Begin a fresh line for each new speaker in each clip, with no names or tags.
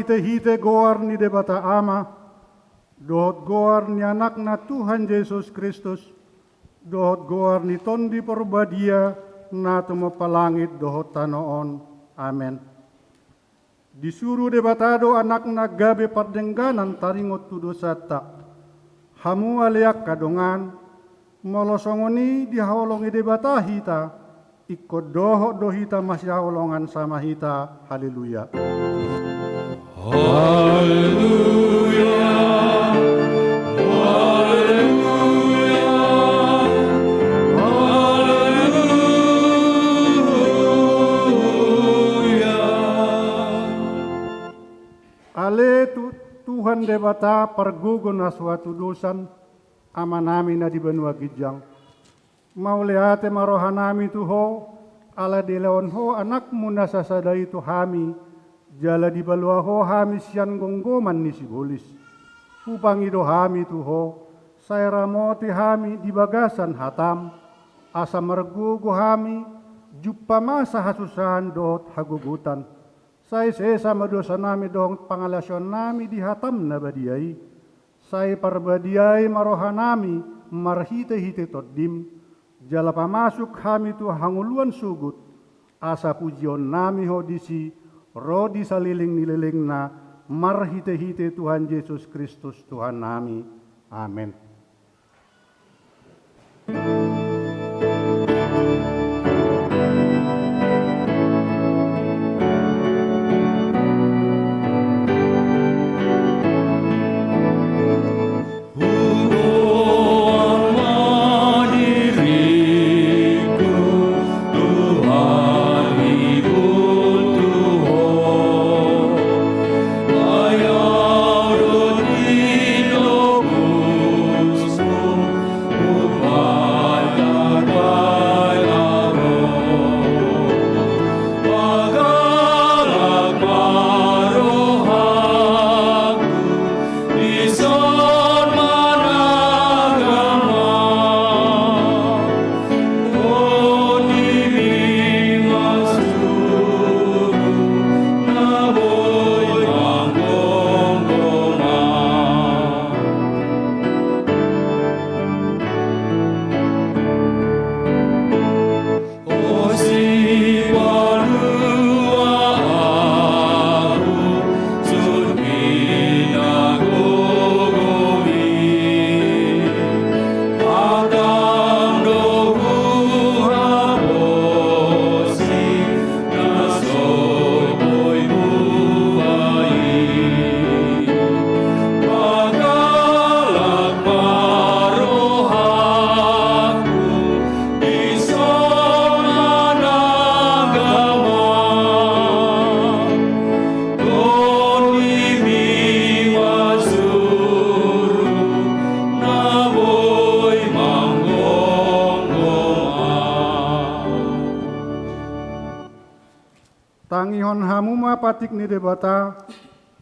hite goar ni debata ama, dohot goar ni anakna Tuhan Yesus Kristus, dohot goar ni tondi perbadia na tumapalangit dohot tanoon. Amen. Disuruh debatado anakna gabe pardengganan taringot tudo sata. Hamu aliak kadongan, molosongoni dihaolongi debata hita, ikut dohot dohita masih haolongan sama hita. Haleluya.
Haleluya.
Tuhan debata pergugun na suatu dosan amanami na di benua gijang. Mauleate marohanami tuho ala dilawan ho anakmu na sasadai tu hami jala di balua ho hami sian gonggoman ni sigolis. Upangido hami tuho saya ramoti hami di bagasan hatam asa mergugu hami juppa masa hasusahan dohot hagugutan. Saya sama dosa nami dong pangalasyon nami di hatam na badiai. Saya parbadiai marohanami marhite-hite toddim. Jala pamasuk kami tu hanguluan sugut. Asa pujion nami hodisi rodi saliling nililing na marhite-hite Tuhan Yesus Kristus Tuhan nami. Amin. Tangihon hamuma patik ni debata,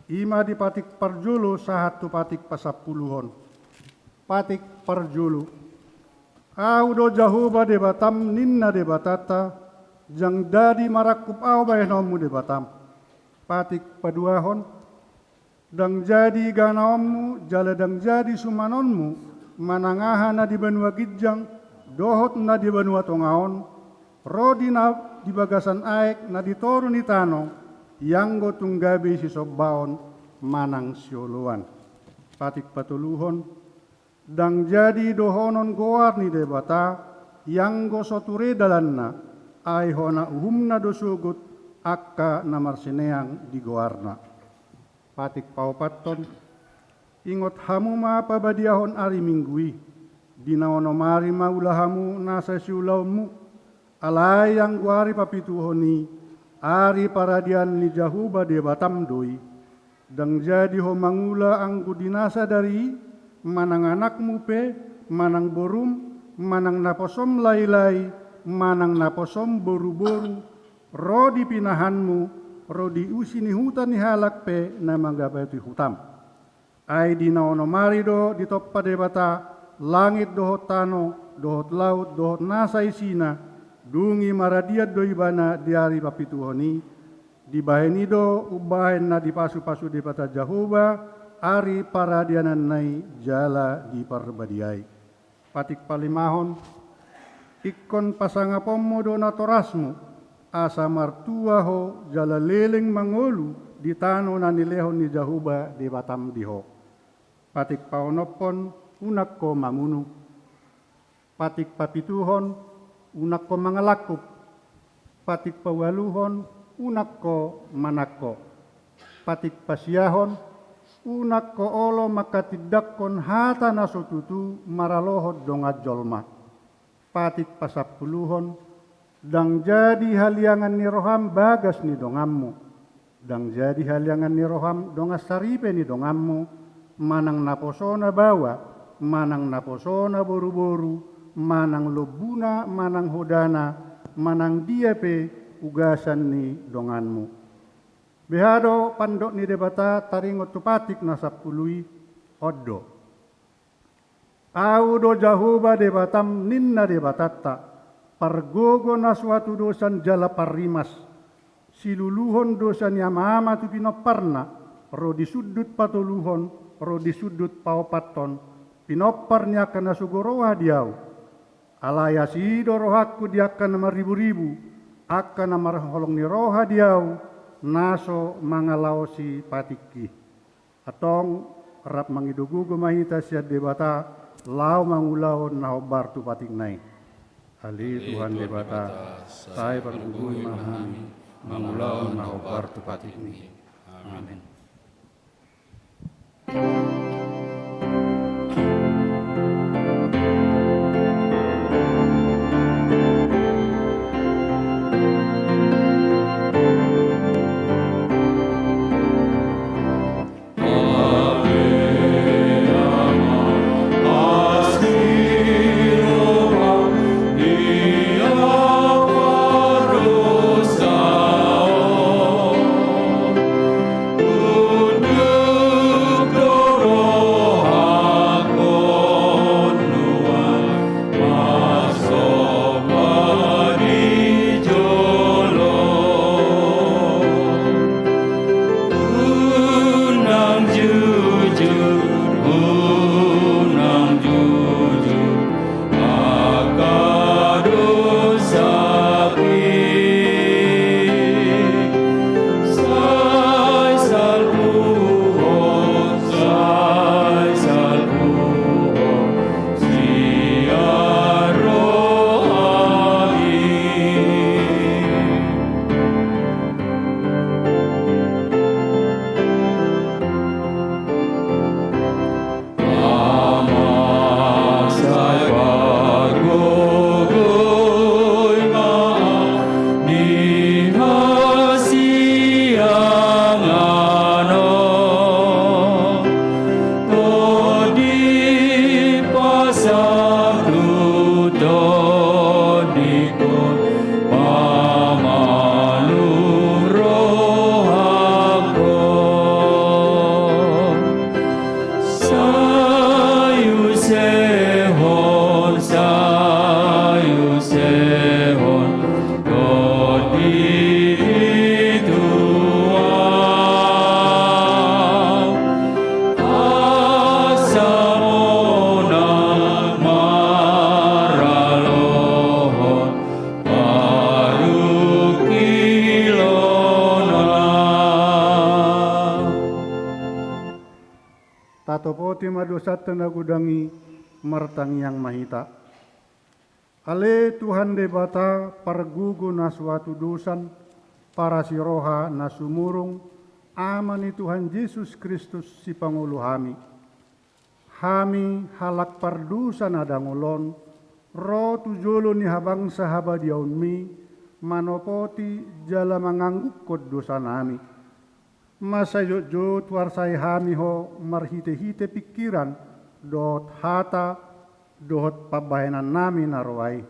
ima di patik parjulu sahatu patik pasapuluhon. Patik parjulu. Audo jahuba debatam ninna debatata, jang dadi marakup au bayanomu debatam. Patik paduahon, dang jadi ganaommu, jala dang jadi sumanonmu, manangaha na di benua gijang, dohot na di benua tongaon, rodi na di bagasan aek na ditoru ni tano yang go tunggabi si sobbaon manang sioluan. Patik patuluhon dang jadi dohonon goar ni debata yang go soture dalanna ay hona uhumna dosugut akka na marsineang di goarna. Patik paupaton ingot hamu ma pabadiahon ari minggui dinaono mari maulahamu nasa siulaumu alai yang guari papituhoni ari paradian ni jahuba de batam doi dang jadi ho mangula ang dinasa dari manang anakmu pe manang borum manang naposom lailai manang naposom boru-boru rodi pinahanmu rodi usini hutan ni halak pe na manggapati hutam ai dinaono marido di toppa de bata langit dohot tano dohot laut dohot nasa isina dungi maradiat doi bana diari papituhoni Dibahenido ubahen na di pasu-pasu di pata Jahuba, ari paradianan nai jala di parbadiai. Patik palimahon, ikon pasanga pomodo na torasmu, asa martua ho jala leleng mangolu di tano na nilehon ni Jahuba di batam diho. Patik paonopon, unak ko mamunu. Patik papituhon, unak ko mangalakup. Patik pawaluhon, unak ko manako. Patik pasiyahon, unak ko olo makatidakkon hata na sotutu maralohod dongat jolma. Patik pasapuluhon, dang jadi haliangan ni roham bagas ni dongammu. Dang jadi haliangan ni roham dongas saripe ni dongammu, manang naposona bawa, manang naposona boru-boru, manang lobuna, manang hodana, manang diape ugasan ni donganmu. Behado pandok ni debata taringot tupatik na sapului oddo. Audo Jahuba debatam ninna debatatta, pargogo na suatu dosan jala parimas, siluluhon dosan yamama tu pinoparna, ro di sudut patuluhon, ro di sudut paopaton, pinoparnya kana sugoroha diau. Alaya sido rohaku diakan nama ribu-ribu, akan nama holong ni roha diau, naso mangalaosi patiki. Atong rap mangidugugo mahita siya debata, lau mangulaon na hobar tu patik nai. Ali Tuhan debata, saya pergugui mahami, mangulaon na hobar tu patik ni. Amin. Tatopoti madosatan nagudangi martang yang mahita. Ale Tuhan debata pargugu na suatu dosan para siroha na sumurung amani Tuhan Yesus Kristus si Pangulo hami. Hami halak pardusa na dangolon, ro tujolo ni habang sahaba diaunmi, manopoti jala mangangguk kod dosa nami. Masa jo tuarsai hami ho marhite-hite pikiran dot hata dot pabahenan nami narwai.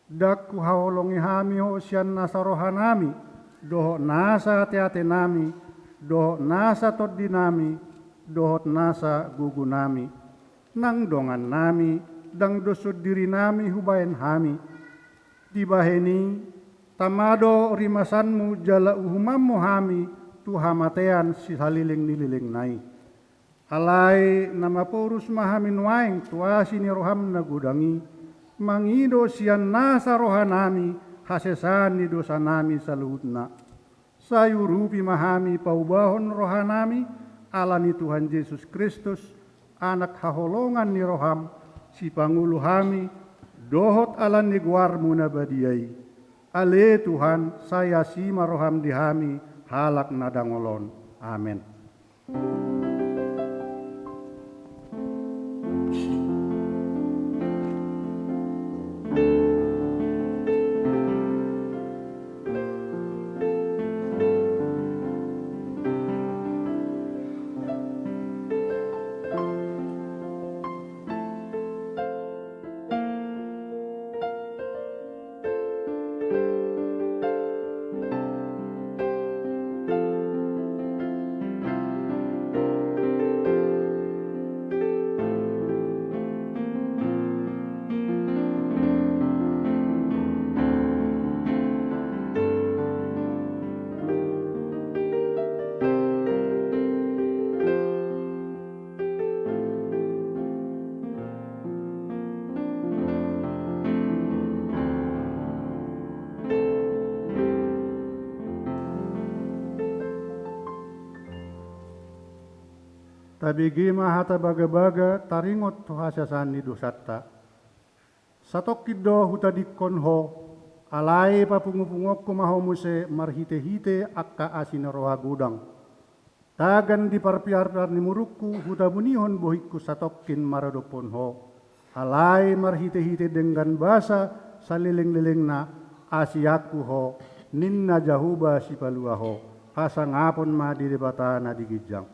Dakku hawolongi hami ho sian nasaroha nami doh nasa hati-hati nami doh nasa toddi nami doh nasa gugu nami nang dongan nami dang dosod diri nami hubayan hami dibaheni Samado rimasanmu jala uhumammu hami tuhamatean si haliling nililing nai. Alai nama porus mahamin waing tuasi ni roham na gudangi. Mangido sian nasa rohanami hasesani dosa nami saluhutna. Sayurupi mahami paubahon rohanami alani Tuhan Yesus Kristus anak haholongan ni roham si pangulu hami dohot alan ni guarmu na badiai. Ale Tuhan saya sima roham dihami halak nadangolon. Amin. Tabigi mahata baga-baga taringot tuhasasani dosatta. Satokkido hutadikon ho, alai papungupungok kumahomuse marhite-hite akka asina roha gudang. Tagan di parpiar-piar ni murukku hutabunihon bohikku satokkin maradopon ho. Alai marhite-hite dengan basa saliling-liling na asiaku ho, ninna jahuba sipalua ho. Hasangapon ma di debata na digijang.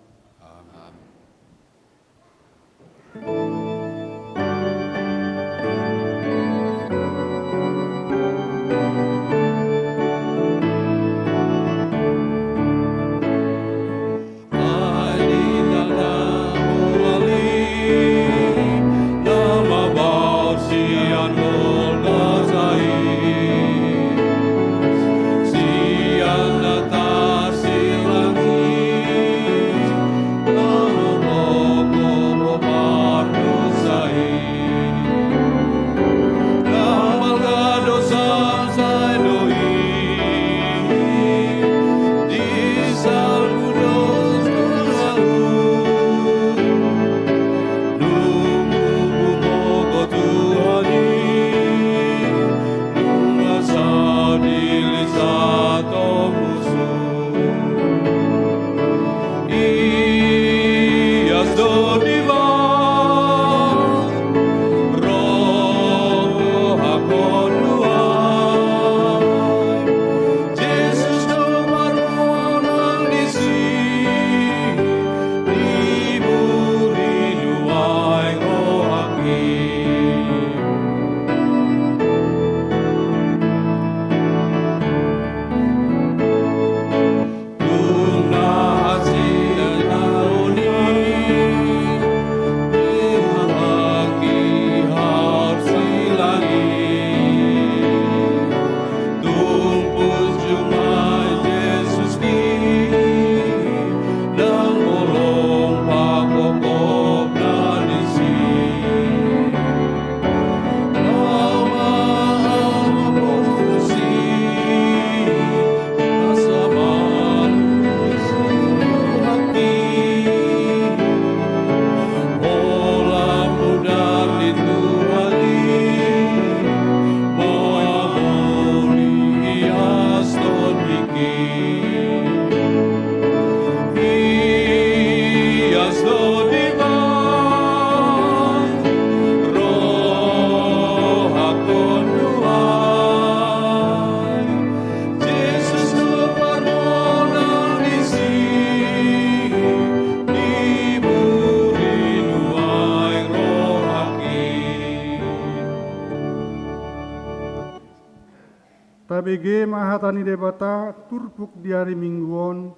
Tabege mahatani debata turpuk di hari mingguon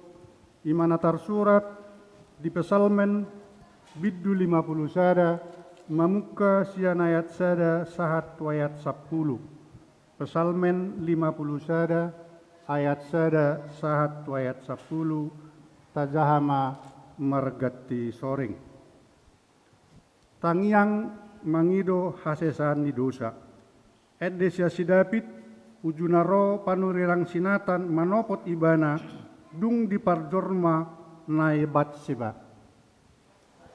imana tarsurat di pesalmen biddu 50 sada mamuka sian ayat sada sahat wayat 10. Pesalmen 50 sada, ayat sada, sahat ayat 10, tajahama mergati soring. Tangiang mangido hasesan ni dosa. Edesya si David, ujunaro panurirang sinatan manopot ibana, dung di parjorma nai Batseba.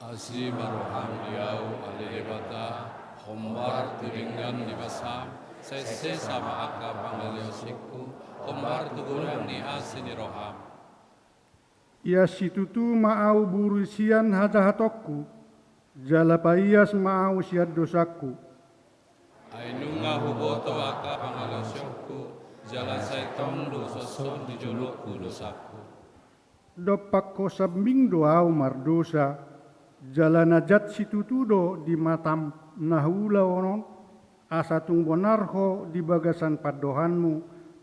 Asi maroham diau alilebata, hombar turingan di basam, sese sama aka pangaliosiku, hombar tugurang ni asi ni roham.
Ia situtu maau burusian hajahatokku, jalapaias maau siad dosaku.
Ainunga huboto aka pangaliosiku, jalan saitong dososon di julukku dosaku.
Dopak ko sabing doau mardosa, jalanajat situtudo di matam nahula onon, asatung bonarho di bagasan padohanmu,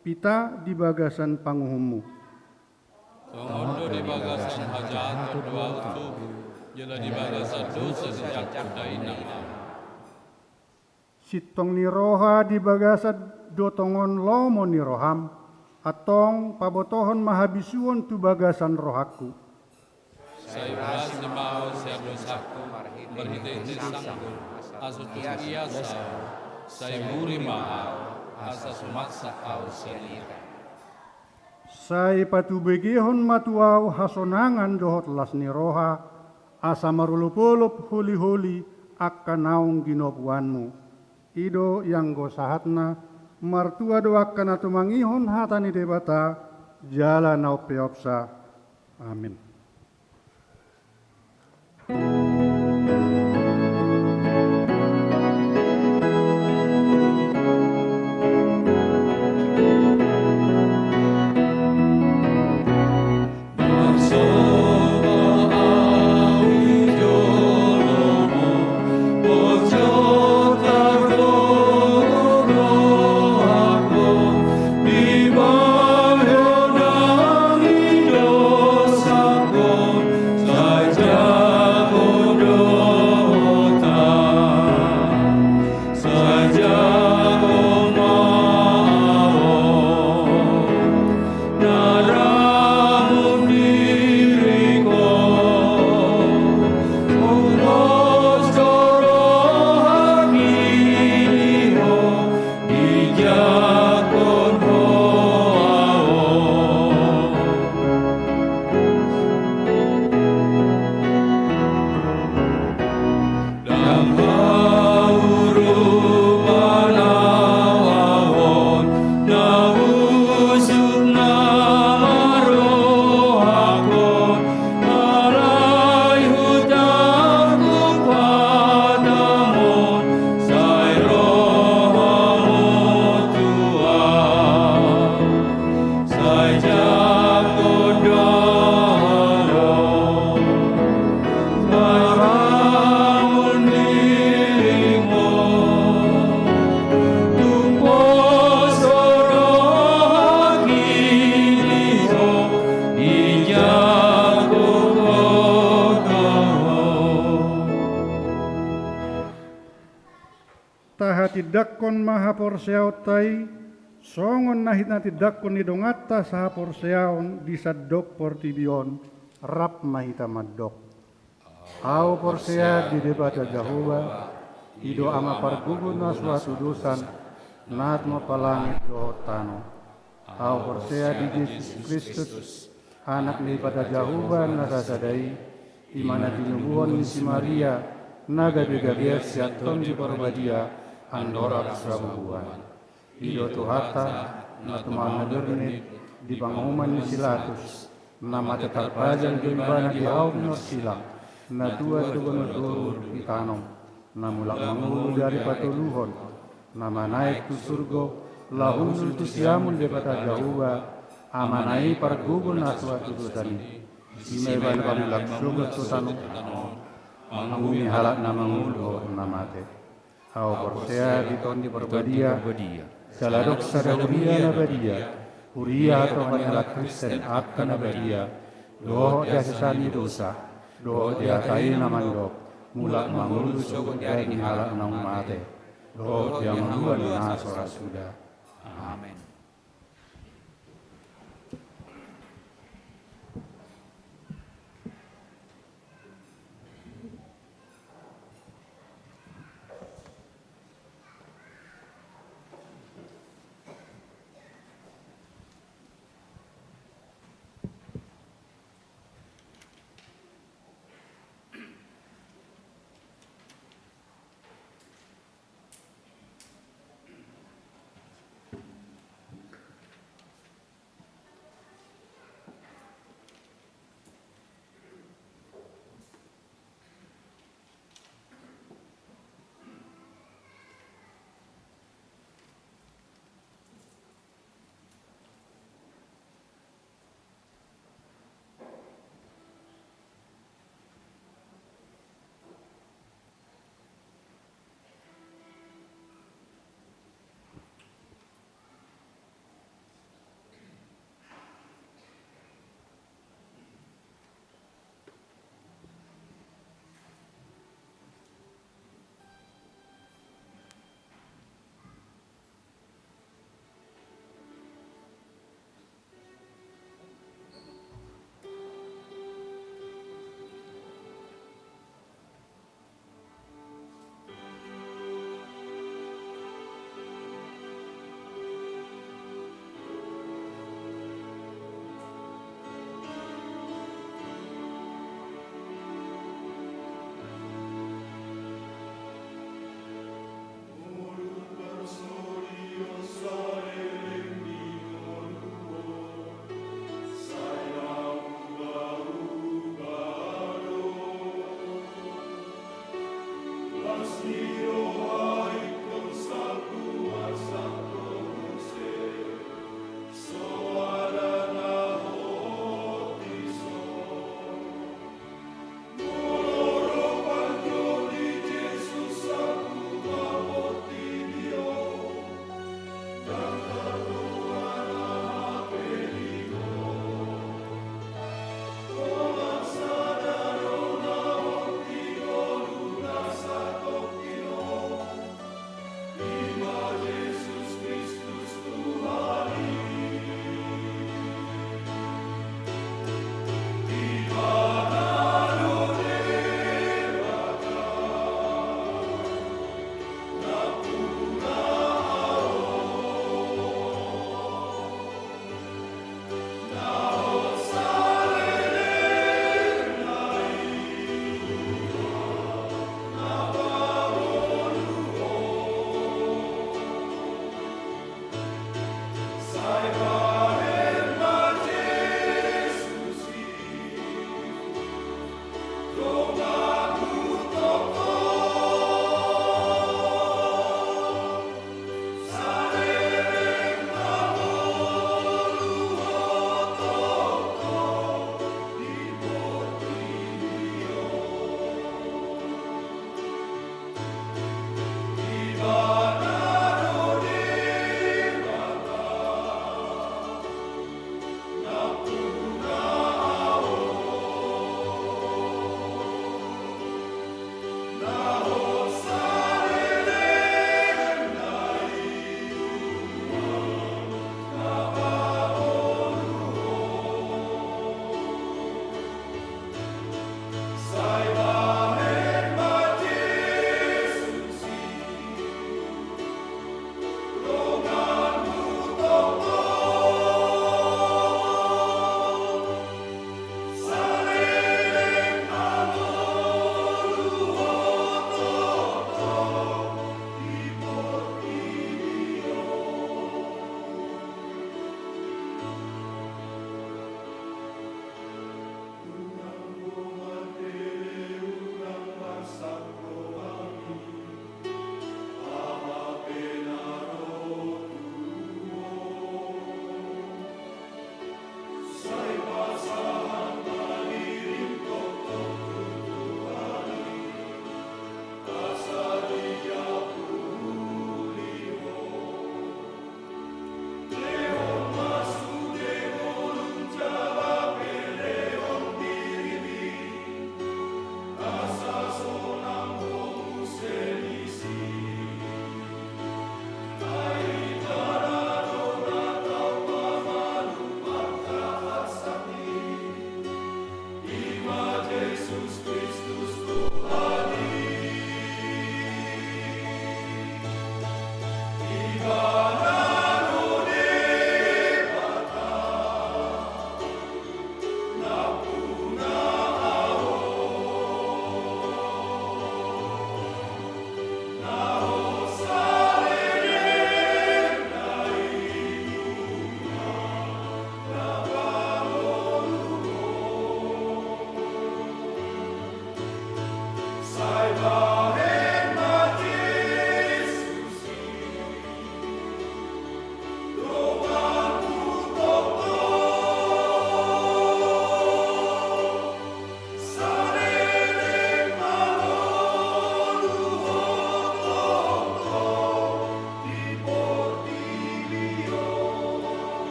pita di bagasan panguhummu.
Tongondo di bagasan hajato dua tubuh, jala di bagasan dosa sejak dainang.
Sitong ni roha di bagasan dotongon lomo ni roham, atong pabotohon mahabisuon tu bagasan rohaku.
Saya berhasil mau siap dosaku, berhenti sangku, asut iasa, saya buri mau, asa sumaksa kau senita.
Sai patu begehon matuau hasonangan dohot las ni roha, asa marulupulup holi-holi akan naung ginopuanmu. Ido yang gosahatna, martua doakan atu mangihon hatani debata, jala nau peopsa. Amin. Tidakon maha porseaw tai, songon nahit na tidakon nidongata sa porseaon di sadok portibion, rap mahita maddok. Au porsea di debata Jahuba, ido ama pargugun na suatu dosan, nat mapalangit dohotano. Au porsea di Yesus Kristus, anak daripada Jahuba nasasadai, imana dinubuhon ni si Maria, naga begabiar siaton di porbadia, andora serabuan. Ido tuhata, natuman nagernit, di panguman ni Silatus, nama tetap pajang gembana di haum no silang, na tua tugon itanong, na mulak mangulu dari patuluhon, nama naik tu surgo, lahunul tu siamun debata Jahuba, amanai pargugun na suatu dosani, simeban pamulak sugat tu tanong, mangumi halak na mangulu namate. Au porsea diton di perbadia, saladok sadahuria nabadia, huria atau manyalat Kristen akan nabadia, doh dia sesani dosa, doh dia kain namandok, mulak mangulu sugut dari halak nang mate, doh dia manguan na sora sudah.
Amin.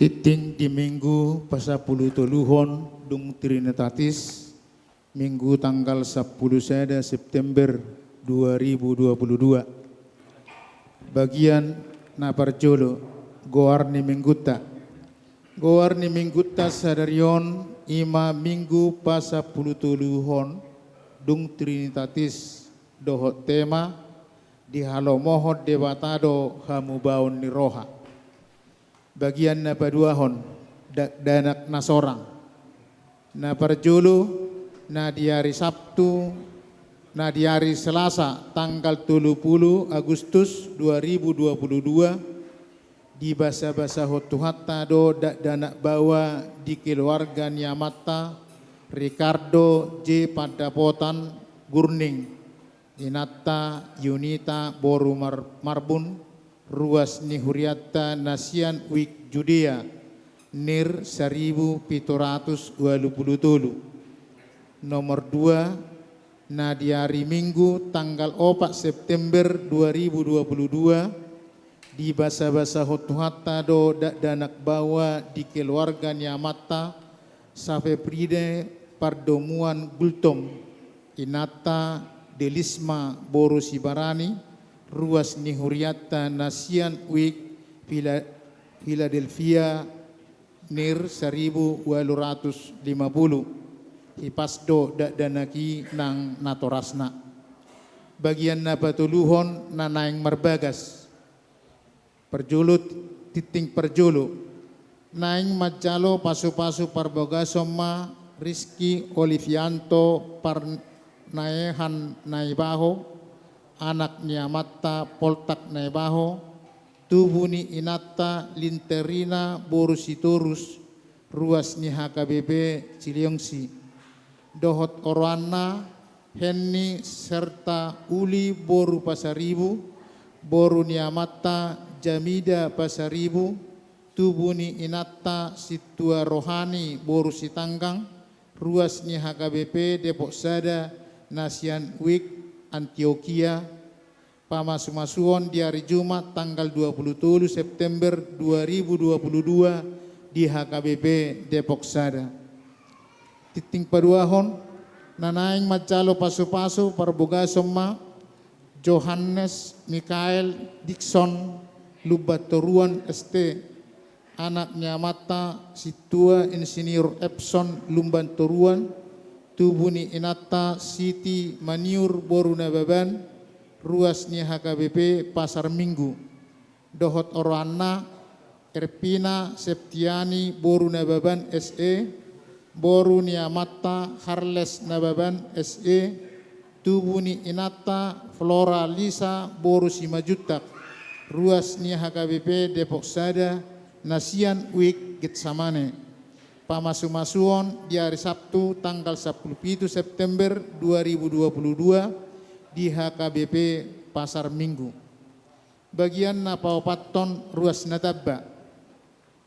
Titing di minggu pasapuluh toluhon dung Trinitatis minggu tanggal 10 September 2022. Bagian Naparjolo Goarni Minggutta. Goarni Minggutta sadarion ima minggu pasapuluh toluhon dung Trinitatis dohot tema di halomohot debatado hamubaon ni roha. Bagian na paduahon danak nasorang na parjulu na di hari Sabtu na di hari Selasa tanggal 30 Agustus 2022 di basa-basa hotuhatta do danak bawa di keluarga Nyamata Ricardo J. Padapotan Gurning Inata Yunita Boru Marbun Ruas ni Huriata Nasian Wik Judea Nir 1723. Nomor 2 na di hari Minggu tanggal 4 September 2022 di basa-basa hotuhatta do danak bawa di keluarga Nyamata Safe Pride Pardomuan Gultom Inata Delisma Boru Sibarani Ruas ni Huriata Nasian Wik Philadelphia Nir 1850 Hipasdo danaki nang natorasna. Bagian na patuluhon na naing marbagas. Perjulut titing perjulu. Naing majalo pasu-pasu parbogasoma Rizky Olivianto Parnaehan Naibaho anak Nyamata Poltak Naibaho, tubuh ni Inata Linterina Borusitorus, ruas ni HKBP Ciliongsi, dohot Orwana, Henni serta Uli Boru Pasaribu, Boru Nyamata Jamida Pasaribu, tubuh ni Inata Situa Rohani Boru Sitanggang, ruas ni HKBP Depok Sada Nasian Wik Antioquia, pamasumasuon di hari Jumat tanggal 27 September 2022 di HKBP Depok Sada. Titing paduahon, nanaing majalo pasu-pasu parbogasoma Johannes Mikael Dixon Lubatoruan ST, anak Nyamata Situa Insinyur Epson Lumbantoruan, tubuh ni Inata Siti Maniur Boru Nababan, ruas ni HKBP Pasar Minggu, dohot Orwana Erpina Septiani Boru Nababan SE, Boru Nyamata Harles Nababan SE, tubuh ni Inata Flora Lisa Boru Simajutak, ruas ni HKBP Depok Sada Nasian Week Getsamane. Pamasu-masuon di hari Sabtu tanggal 17 September 2022 di HKBP Pasar Minggu. Bagian napaupaton ruas natabba.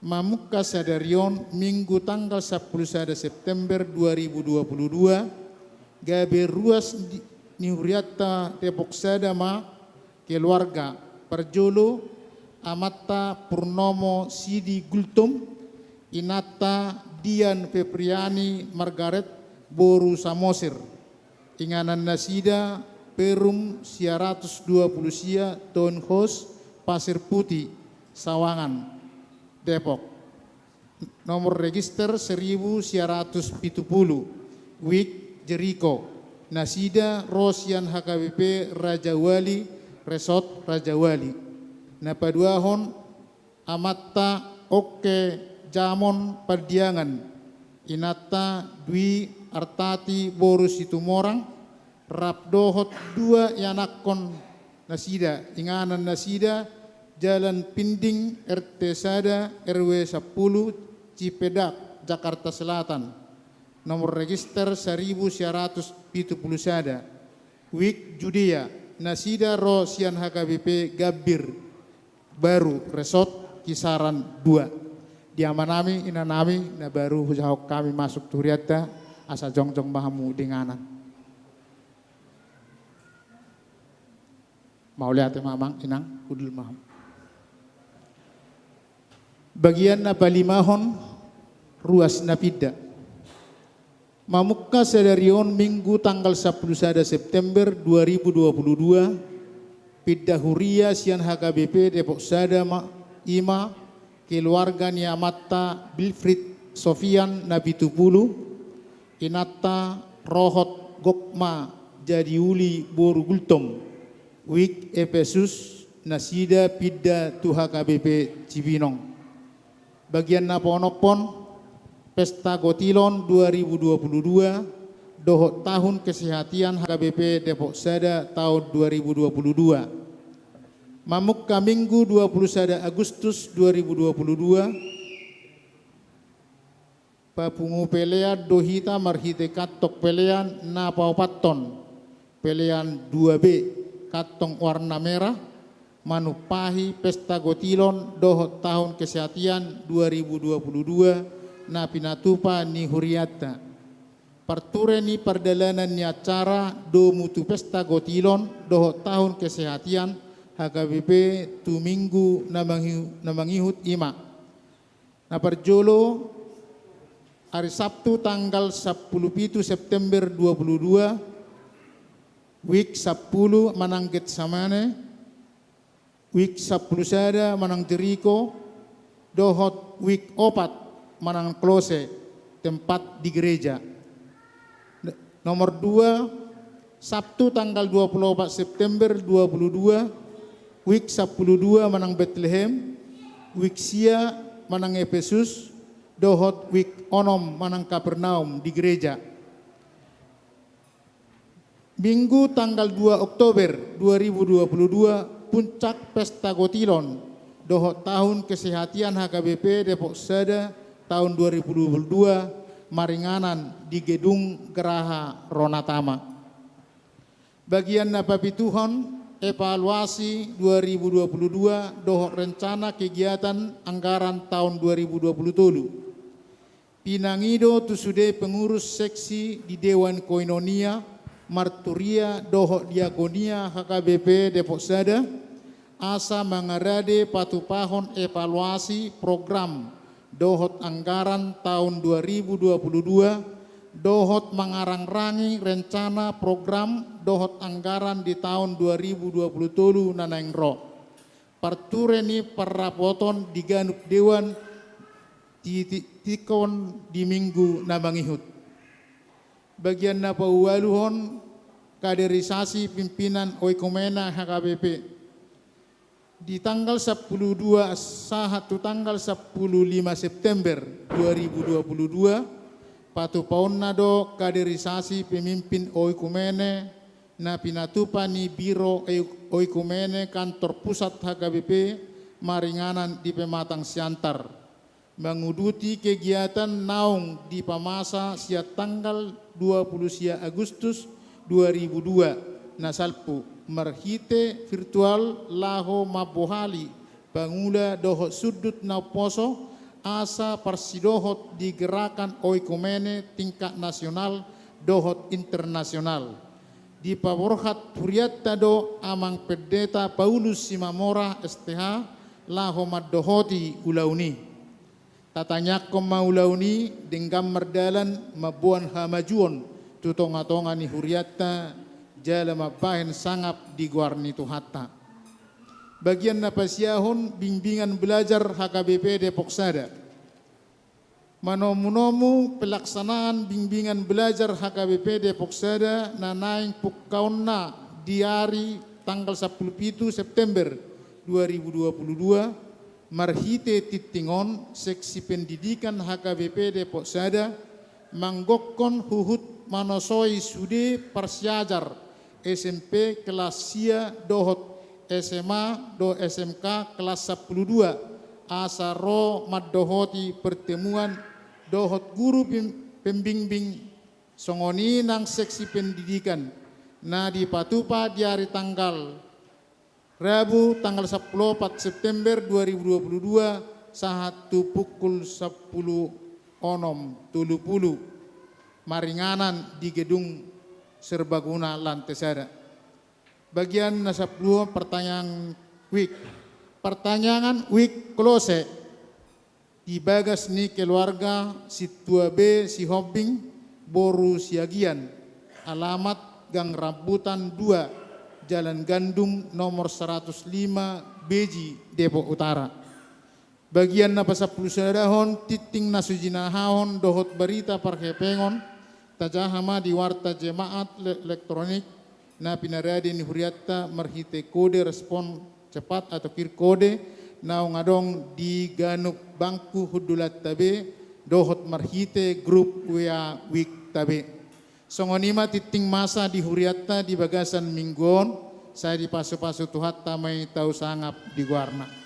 Mamuka sadarion Minggu tanggal 10 September 2022 gabe ruas Nihuriata Depok Sada ma keluarga Parjolo Amatta Purnomo Sidi Gultum Inata Dian Febriani Margaret Boru Samosir Inganan Nasida Perum 120 sia Town House Pasir Putih Sawangan Depok. Nomor register 1170 Wik Jericho Nasida Rosian HKBP Raja Wali Resort Raja Wali. Napaduahon Amatta Oke Jamon Pardiangan Inata Dwi Artati Boru Situmorang Rapdohot 2 Yanakon Nasida Inganan Nasida Jalan Pinding RT Sada RW 10 Cipedak Jakarta Selatan. Nomor register 1170 Sada. Wik Judea Nasida Rosian HKBP Gabir Baru Resort Kisaran 2. Diamanami inanami na baru hujahok kami masuk turiata asa jongjong mahamu denganan. Mau lihat mamang inang kudul maham. Bagian na palimahon ruas napida. Mamukka sadarion Minggu tanggal 10 September 2022 Pidda Huria Sian HKBP Depok Sada Ima keluarga Niamatta Bilfrid Sofian Nabi Tupulu Inata Rohot Gokma Jadiuli Boru Gultom Wik Efesus Nasida Pidda Tu HKBP Cibinong. Bagian naponopon Pesta Gotilon 2022 Dohot Tahun Kesehatan HKBP Depok Sada tahun 2022. Mamukka Minggu 21 Agustus 2022 Papungu Pelea Dohita Marhite Katok Pelean Napaupaton Pelean 2B Katong warna merah Manupahi Pesta Gotilon Dohot Tahun Kesehatan 2022 na pinatupa ni Huriata. Parture ni perdalanan ni acara do mutu Pesta Gotilon Dohot Tahun Kesehatan HKBP tu Minggu na mangihut ima. Na parjolo hari Sabtu tanggal 17 September 22 Week 10 Manang Getsamane Week 10 Sada Manang Jericho Dohot Week 4 Manang Klose tempat di gereja. Nomor 2 Sabtu tanggal 24 September 22 Week 12 Manang Bethlehem Week Sia Manang Efesus Dohot Week Onom Manang Kapernaum di gereja. Minggu tanggal 2 Oktober 2022 Puncak Pesta Gotilon Dohot Tahun Kesehatan HKBP Depok Sada tahun 2022 Maringanan di Gedung Geraha Ronatama. Bagian napapituhon evaluasi 2022 dohot rencana kegiatan anggaran tahun 2020. Pinangido tusude pengurus seksi di Dewan Koinonia Marturia dohot Diakonia HKBP Depok Sada asa mengarade patupahon evaluasi program dohot anggaran tahun 2022 dohot mengarang-rangi rencana program dohot anggaran di tahun 2020 nanengro. Parture ni parapoton diganuk dewan tikon di minggu namangihut. Bagian napauwaluhon kaderisasi pimpinan Oikumena HKBP. Di tanggal 12 sahatu tanggal 15 September 2022 patupaon nado kaderisasi pemimpin Oikumene na pinatupa ni Biro Oikumene kantor pusat HKBP Maringanan di Pematang Siantar menguduti kegiatan naung di Pamasa sia tanggal 20 sia Agustus 2002 nasalpu merhite virtual laho mabohali bangula dohot sudut nauposo asa parsidohot di gerakan Oikumene tingkat nasional dohot internasional di Paborhat Huriatta do amang pendeta Paulus Simamora STH laho maddohoti ulauni tatanyak maulauni dengan merdalan mabuan hamajuon tutonga-tonga ni Huriatta jala mabahen sangap di guarnitu hatta bagian napasiahon bimbingan belajar HKBP Depok Sada manomu-nomu pelaksanaan bimbingan belajar HKBP Depok Sada nanaing pukkauna di hari tanggal 17 September 2022 marhite titingon seksi pendidikan HKBP Depok Sada manggokon huhut manosoi sude parsiajar SMP kelas sia dohot SMA do SMK kelas 12 asaro maddohoti pertemuan dohot guru pembimbing songoni nang seksi pendidikan na di Patupa di hari tanggal Rabu tanggal 14 September 2022 sahatu pukul 10 onom 30 Maringanan di gedung serbaguna lantai sada. Bagian nasabluh pertanyaan week close di bagas ni keluarga si tua B si Hobbing Boru Siagian alamat Gang Rambutan 2 Jalan Gandum nomor 105 Beji Depok Utara bagian napa 10 sadahon titing nasujinahon dohot berita parkepengon tajahama di warta jemaat elektronik na pinaradi ni Huriatta merhite kode respon cepat atau kir kode naung adong di ganuk bangku hudulat tabe dohot marhite grup WA week tabe songonima titing masa di Huriatta di bagasan mingguon saya di pasu-pasu tuhat tamai tau sangap di guarna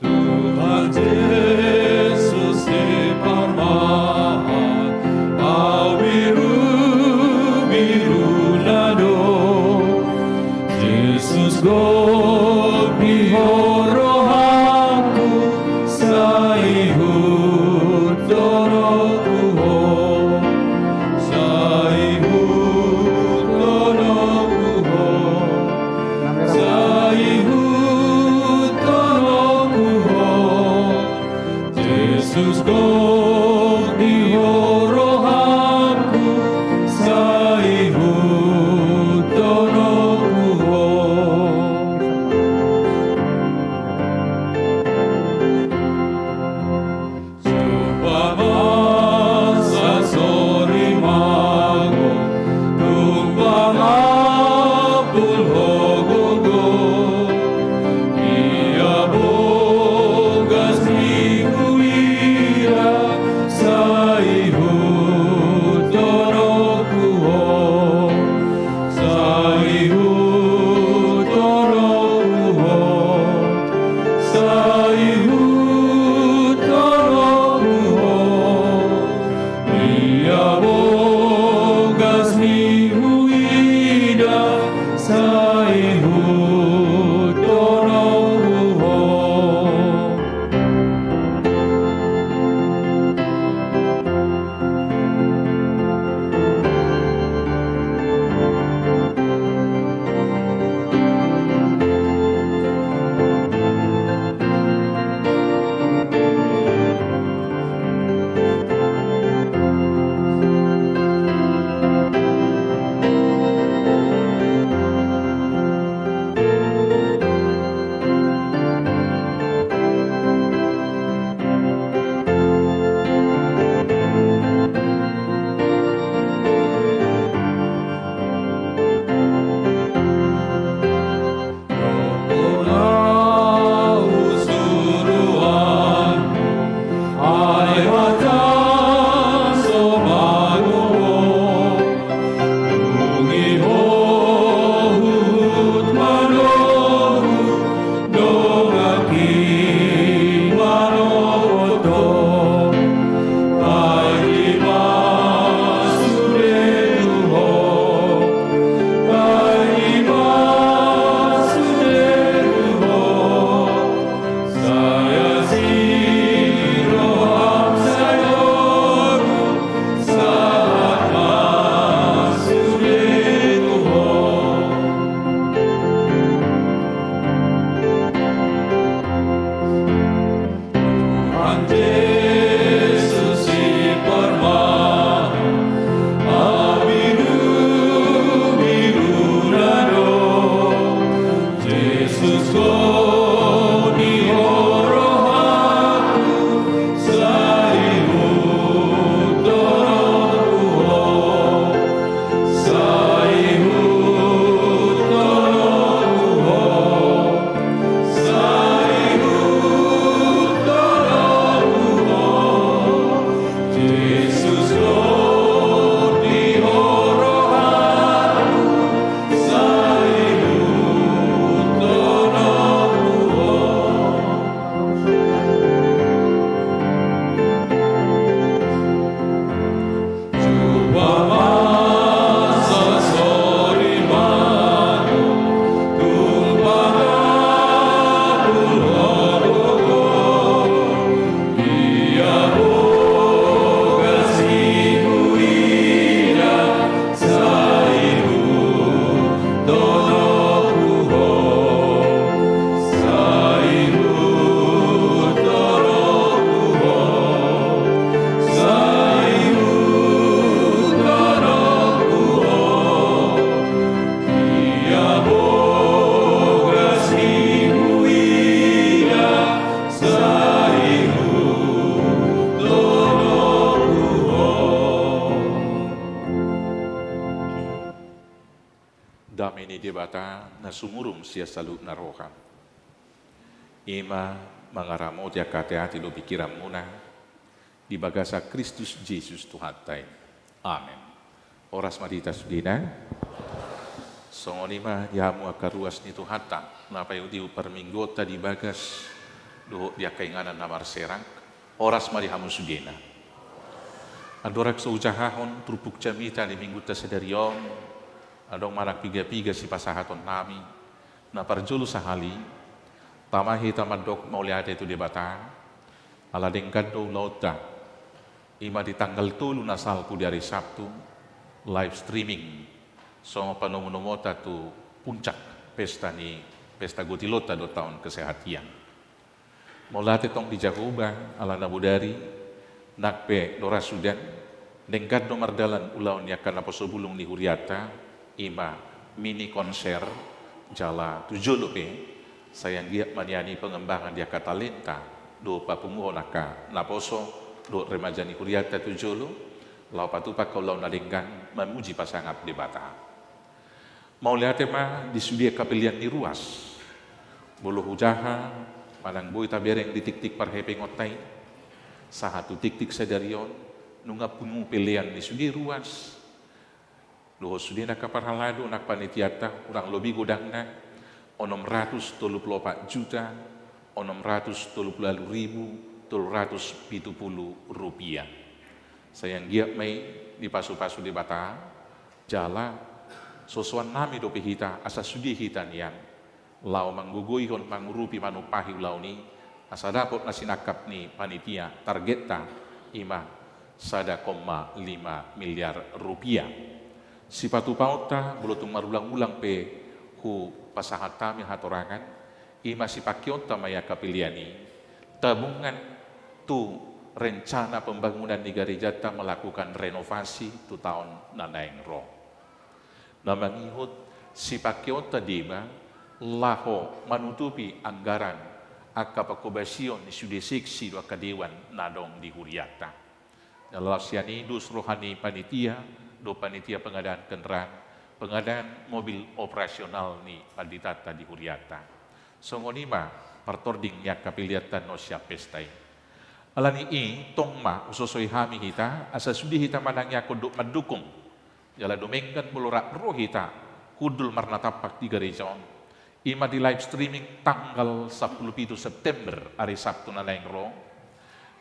Tuhan Yesus dipermahan, biru-biru nado. Yesus gopi horohaku, saihut torokuho, saihut torokuho, saihut torokuho. Yesus gopi horohaku, saihut torokuho. Supamasa sorimago, tumpangapul hogogo, ia bogas liguira, saihut torokuho, saihut torokuho, saihut torokuho, ia bogas liguira, saihut torokuho.
Damini debata na sumurum siya salut na roham. Ima mangaramo dia kate ati lo pikiran muna. di bagasa Kristus Yesus Tuhan tai. Amin. Oras marita sudina. Songonima yamu akaruas ni Tuhata, napa yudi perminggota di bagas do dia kainganan namar serang. Oras mari hamu sudina. Adorak saujahahon trupuk camita di minggu tasadarion. Adong marak piga-piga si pasahaton nami. Na parjulu sahali. Tamahi tamadok mauliate itu debata. Ala dengkado lauta. Ima di tanggal 3 na salpu di hari Sabtu. Live streaming. So panomunomota tu puncak pesta gotilota do tahun kesehatian. Maulate tong di Jakuba ala nabudari. Nakpe dora sudan. Dengkado mardalan ulaun yakan apa sobulung ni Huriata. Ima mini konser jala tujulu pe sayang dia maniani pengembangan dia katalenta do papungo naka naposo do remajani Huriata tujulu lau patupa kau lau nadenggang memuji pasangat debata mau lihat ma di sudia kapelian ni ruas bulu hujaha padang boy tabereng di tik-tik parhepe ngotai sahatu tik-tik sadarion nunga pungu pelian di sudia ruas Loho sudina kaparhalado nak panitiata kurang lebih godangna 634 juta 630.370 rupiah. Sayang giap mai di pasu-pasu di bata jala sosuan nami dope hita asa sudi hita nian lau manggugui hon mangurupi manupahi lau ni asa dapot nasinakap ni panitia targeta ima 1,5 miliar rupiah. Si patu pauta belotung marulang-ulang pe hu pasahat kami hatorangan ima si pakiota maya kapiliani tabungan tu rencana pembangunan di Garijata melakukan renovasi tu tahun nanaeng ro namangihut si pakiota dima laho manutupi anggaran akapakobasion di sudeseksi dua kadewan nadong di Huriata dalalasiani dus rohani panitia do panitia pengadaan kendaraan, pengadaan mobil operasional ni paditata di Huriata. Songonima partording yak kapiliatan no siap pestai. Alani tongma usosoi hami hita asa sudi hita manangnya konduk madukung. Jala domengkan melurak roh hita kudul marna tapak di gerejaon. Ima di live streaming tanggal 10 September hari Sabtu nanaing roh.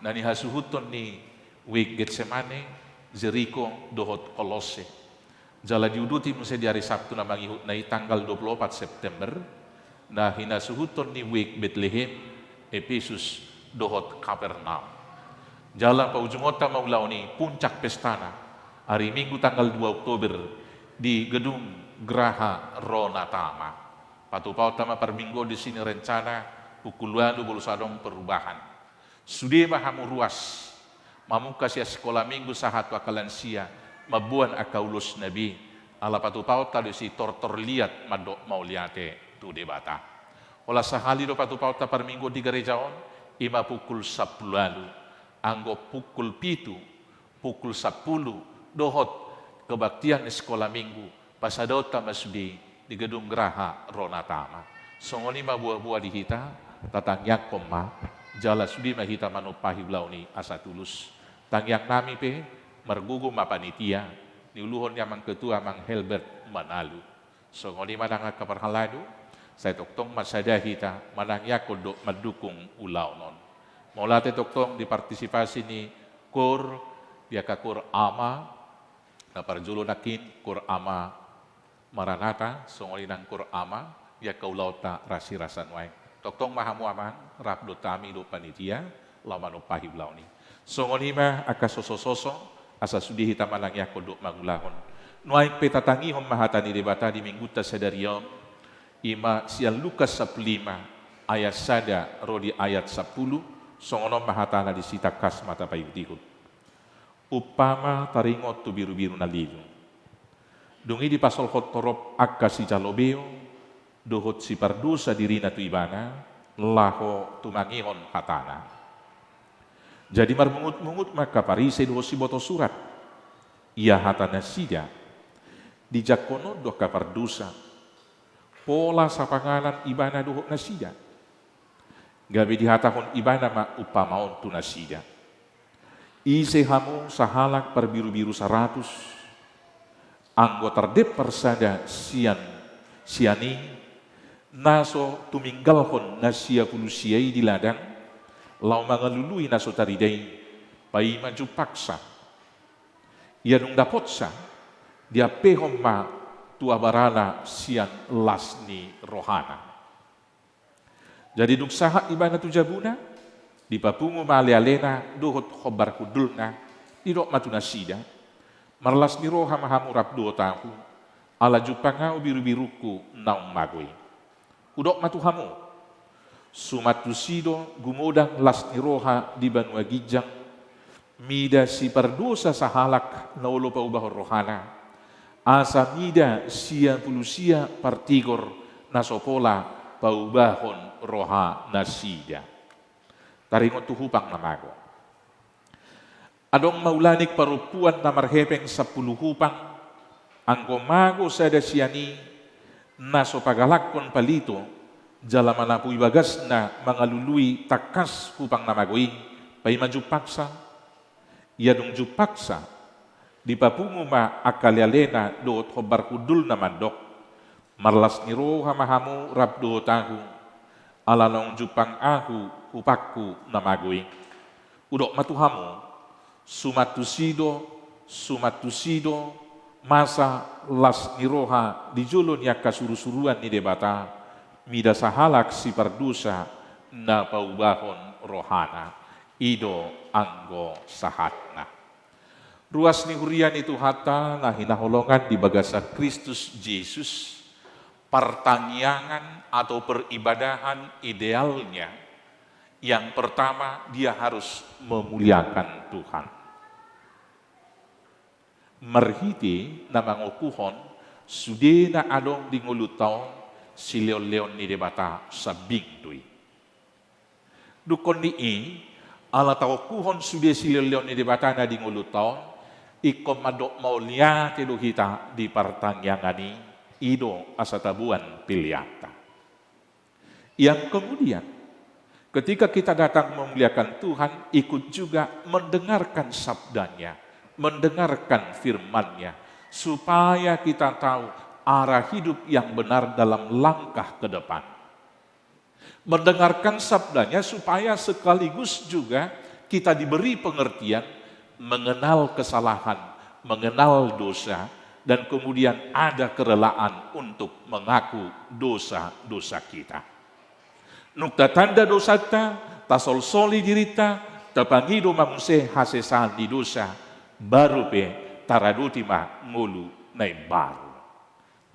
Nani hasuhuton ni week Getsemane Jericho dohot Kolose. Jala diuduti mesti di hari Sabtu na mangihut na tanggal 24 September na hinasuhuton ni week Bethlehem Efesus dohot Kapernaum. Jala paujungota maulaw ni puncak pestana hari Minggu tanggal 2 Oktober di gedung Graha Ronatama. Patupau tama per minggu di sini rencana pukul 2 sadong perubahan. Sudah mahamu ruas mamuka siya sekolah minggu sahat wakalansia mabuan akaulus nabi ala patupau tadi si tortor liat madok mau liate tu debata olah sahali do patupau ta per minggu di gerejaon ima pukul 10 lalu anggo pukul 7 pukul 10 dohot kebaktian sekolah minggu pasadota masudi di gedung Graha Ronatama songoni ma buah-buah di hita tatang yakom ma jala sudi ma hita manupahi blauni asa tulus tangyang nami pe mergugum mapanitia niuluhon niya mang ketua mang Helbert Manalu. So ngoni manang kaparhalado saya toktong masada hita manang yakodo madukung ulaw non. Maulate toktong di partisipasi ni kur dia ka kur ama na parjulo nakin kur ama Maranata so ngoni nang kur ama dia ka ulaw ta rasi rasan wae. Toktong mahamu aman rapdo tami do panitia lawan upahi ulaw ni. So ngonima aka soso-soso asa sudi hita malang yakodok magulahon. Nuay petatangi hom mahatani debata di minggu tasadariom ima sial Lukas 15 ayat sada rodi ayat 10 songonom mahatana di sita kas mata payutihut. Upama taringot tu biru-biru nalilu. Dungi di pasol khotorop akka si calobeo dohot si pardusa dirina tu ibana laho tumangihon hatana. Jadi marmungut-mungut maka parise do si boto surat. Ia hatana sida. Di jakono do kapardusa. Pola sapangalan ibana do nasida. Gabi dihatahon ibana ma upamaon tu nasida. ise hamu sahalak perbiru-biru 100, anggo terdep persada siani, naso tuminggalhon nasia pulusiai di ladang, lau mangalului naso taridai, pai maju paksa. Ia nung dapotsa, dia pehomma tua barala sian lasni rohana. Jadi duk sahat ibana tu jabuna, di papungu malealena dohot khobar kudulna, di dok matuna sida, marlas ni roha mahamu rap 2 tahun, ala jupangau biru-biruku naung magui. Udok matu hamu, sumatu sido gumodang las ni roha di banua gijang, mida si perdosa sahalak naolo pa ubah rohana, asa mida sia pulusia partigor nasopola paubahon roha nasida. Taringot tuhupang namago. Adong maulanik parupuan na marhepeng 10 hupang, angko mago sada siani naso pagalakon palito, jala manapui bagas na mangalului takas hupang namagoi, pay maju paksa, yadong jupaksa, di papungu ma akalialena doot hobar kudul na mandok, marlas ni roha mahamu rap 2 tahun, alalong jupang aku upakku namagui. Udok matuhamu, sumatusido, masa las ni roha di jolo niya kasuru-suruan ni debata, mida sahalak si pardusa na paubahon rohana, ido anggo sahatna. Ruas ni hurian itu hata na hinaholongan di bagasa Kristus Yesus, pertangyangan atau peribadahan idealnya, yang pertama dia harus memuliakan Tuhan. Merhiti na mangukuhon, sudena adong di ngulutaw si leon-leon ni debata sa bingdui. Dukon ni ala tawakuhon sude si leon-leon ni debata na di ngulutaw, ikomadok maulia tedo kita di pertangyangani, ido asatabuan piliata. Yang kemudian, ketika kita datang memuliakan Tuhan, ikut juga mendengarkan sabdanya, mendengarkan firman-Nya, supaya kita tahu arah hidup yang benar dalam langkah ke depan. Mendengarkan sabdanya supaya sekaligus juga kita diberi pengertian, mengenal kesalahan, mengenal dosa, dan kemudian ada kerelaan untuk mengaku dosa-dosa kita. Nukta tanda dosata, tasol-soli dirita, tapangido mamuse hasesan di dosa, baru pe taradutima ngulu nai baru.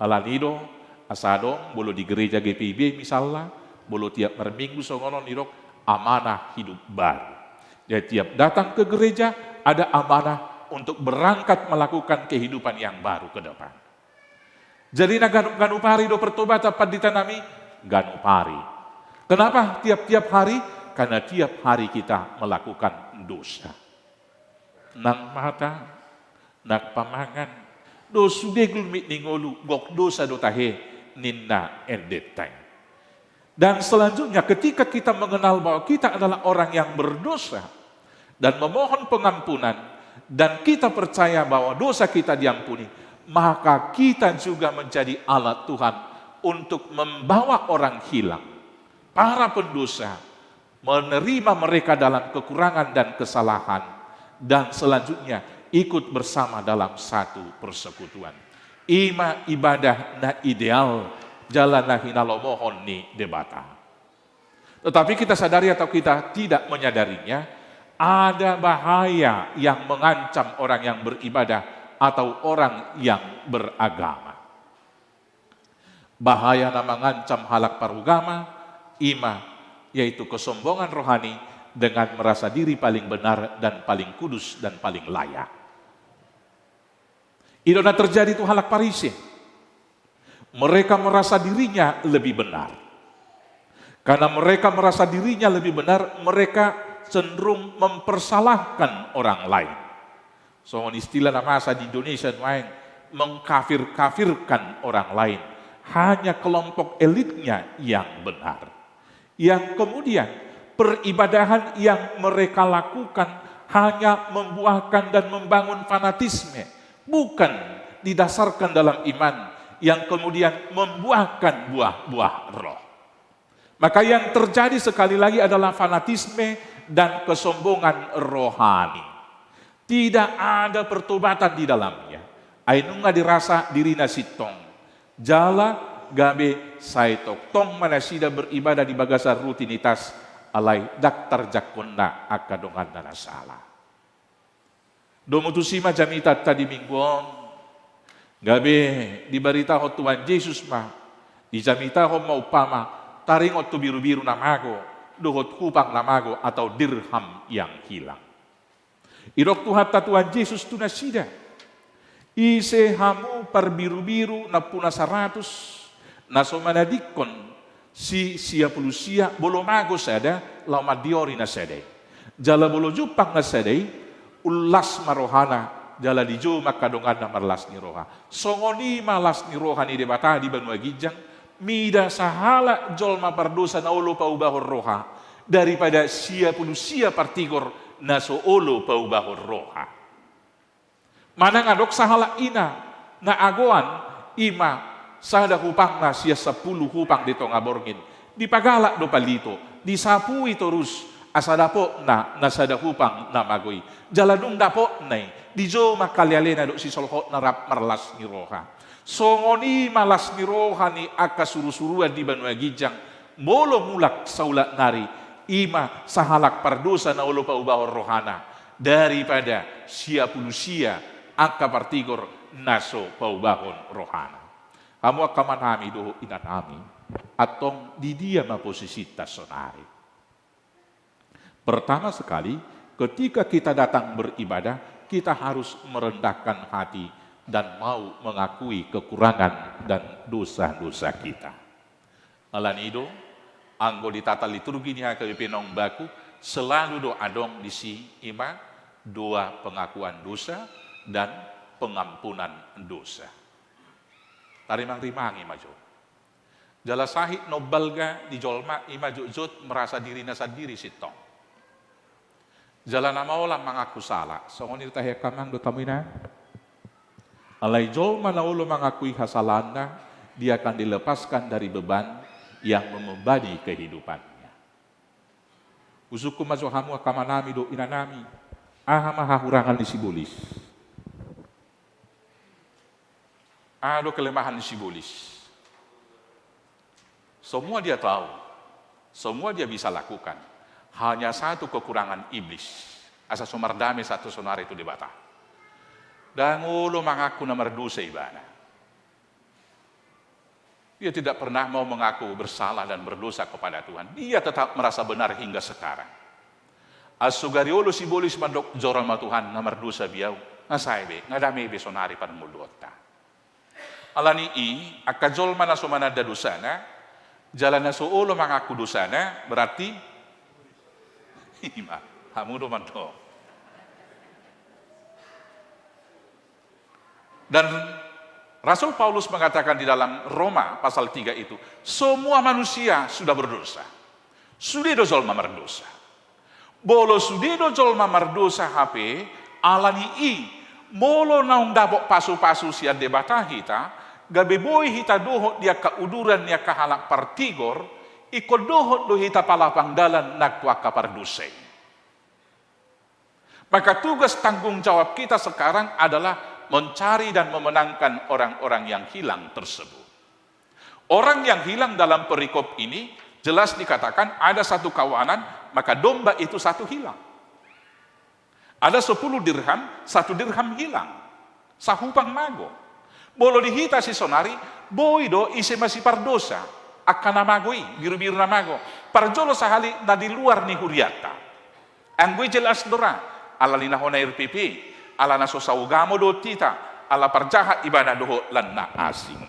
Alanido, asadong, bolo di gereja GPIB misalnya, bolo tiap merminggu songonon nirok, amanah hidup baru. Jadi tiap datang ke gereja, ada amanah untuk berangkat melakukan kehidupan yang baru ke depan. Jadi ganu pari do pertobat dapat ditanami, ganu pari. Kenapa tiap-tiap hari? Karena tiap hari kita melakukan dosa. Nang mata, nak pamangan, do sude gulmit ningolu, gok dosa do tahe, ninna endetai. Dan selanjutnya ketika kita mengenal bahwa kita adalah orang yang berdosa, dan memohon pengampunan, dan kita percaya bahwa dosa kita diampuni, maka kita juga menjadi alat Tuhan untuk membawa orang hilang. Para pendosa menerima mereka dalam kekurangan dan kesalahan, dan selanjutnya ikut bersama dalam satu persekutuan. Ima ibadah na ideal jalan na hinalomohon ni debata. Tetapi kita sadari atau kita tidak menyadarinya, ada bahaya yang mengancam orang yang beribadah atau orang yang beragama. Bahaya yang mengancam halak parugama, ima, yaitu kesombongan rohani dengan merasa diri paling benar dan paling kudus dan paling layak. Idona terjadi itu halak Parisi. Mereka merasa dirinya lebih benar. Karena mereka merasa dirinya lebih benar, mereka cenderung mempersalahkan orang lain. So, istilah masa di Indonesia mengkafir-kafirkan orang lain. Hanya kelompok elitnya yang benar. Yang kemudian peribadahan yang mereka lakukan hanya membuahkan dan membangun fanatisme, bukan didasarkan dalam iman yang kemudian membuahkan buah-buah roh. Maka yang terjadi sekali lagi adalah fanatisme dan kesombongan rohani. Tidak ada pertobatan di dalamnya. Ainunga dirasa dirina sitong. Jala gabe saitok. Tong mana sida beribadah di bagasar rutinitas alai daktar jakonna akadongan dana salah. Domutusima jamita tadi mingguon. Gabe diberitahu Tuhan Yesus mah. Di jamita ho mau pama taringot tu biru-biru namago. Dohot kupang namago atau dirham yang hilang. Irok Tuhan Yesus tu nasida. Ise hamu par biru-biru na puna 100 na somanadikon si sia pulusia bolo mago sada lau madiori na sadai. Jala bolo jupang na sadai ulas marohana jala dijo makadongan na marlas ni roha. Songoni malas ni roha ni debata di Banua Gijang mida sahala jolma pardosa na olo paubahor roha daripada sia pulusia partigor na so olo paubahor roha. Mana ngadok sahala ina na agoan ima sada hupang na siya 10 hupang dito nga borgin. Di pagala do palito, di sapui torus asada po na nasada hupang na magoy. Jaladong dapo nay, di jo makalyalena do si solho na rap marlas ni roha. Songoni malas ni roha ni akasuru-suruan di Banua Gijang, molo mulak saulat nari, ima sahalak pardosa na ulo paubahor rohana, daripada sia pulusia angka partigor naso paubahon rohana. Kamu akamanami do inanami atong di dia maposisita sonari. Pertama sekali, ketika kita datang beribadah, kita harus merendahkan hati dan mau mengakui kekurangan dan dosa-dosa kita. Alanido, anggo di tata liturgi ni hakapinong baku, selalu do adong di si ima doa pengakuan dosa dan pengampunan dosa. Tarimang-rimangi maju. Jala sahid nobalga di jolma ima jujut merasa diri nasa diri sitong. Jala nama olam mengaku salah. Songonir tahya kamang do tamina. Alai jolma na ulo mengakui hasalanda, dia akan dilepaskan dari beban yang membebani kehidupannya. Usuku maju hamu akamanami do inanami. Ahama hahurangan di sibulis. Ada kelemahan simbolis. Semua dia tahu, semua dia bisa lakukan. Hanya satu kekurangan iblis. Asa sumardame satu sonar itu dibata. Dan ulo mengaku nomor dosa ibana. Dia tidak pernah mau mengaku bersalah dan berdosa kepada Tuhan. Dia tetap merasa benar hingga sekarang. Asugariolo simbolis mandok jorama Tuhan nomor dosa biau. Nasaibe, ngadame be sonari pan mulota. Alani akajol mana sumana da dosana, jalan so ulo mengaku dosana, berarti ima hamudo manto. Dan Rasul Paulus mengatakan di dalam Roma pasal 3 itu, semua manusia sudah berdosa. Sudido jolma mardosa. Bolo sudido jolma mardosa HP, alani molo naung dabok pasu-pasu sia debata hita, gabe boy hita dohot dia kauduran dia kahalak partigor, ikut dohot do hita palapang dalan nakwa kapardusay. Maka tugas tanggung jawab kita sekarang adalah mencari dan memenangkan orang-orang yang hilang tersebut. Orang yang hilang dalam perikop ini jelas dikatakan ada satu kawanan, maka domba itu satu hilang. Ada 10 dirham, 1 dirham hilang. Sahupang mago. Bolo dihita si sonari, boido isi masih pardosa. Akan namagoi, biru-biru namago. Parjolo sahali na di luar ni huriata. Anggoy jelas dora, ala linahona RPP, ala naso saugamo do tita, ala parjahat ibadah doho lan na asing.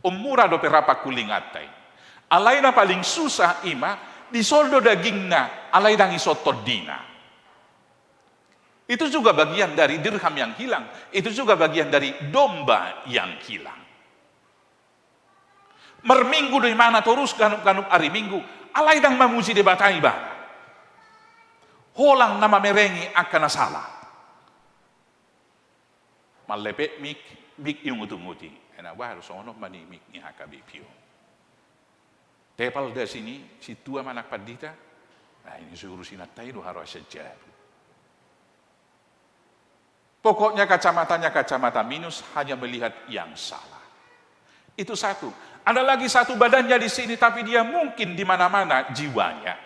Umura do perapa kulingatay. Alay na paling susah ima, di soldo daging na, alay dang isotodina. Itu juga bagian dari dirham yang hilang. Itu juga bagian dari domba yang hilang. Merminggu dari mana terus ganuk-ganuk hari minggu. Alai dang mamuji debatai ba. Holang nama merengi akan salah. Malepet mik yung utunguti. Ena baru sono mani mik ni hakabipio. Tepal dari sini, si tua manak padita. Nah ini suruh sinatai do harus saja. Pokoknya kacamata minus hanya melihat yang salah. Itu satu. Ada lagi satu badannya di sini tapi dia mungkin di mana-mana jiwanya.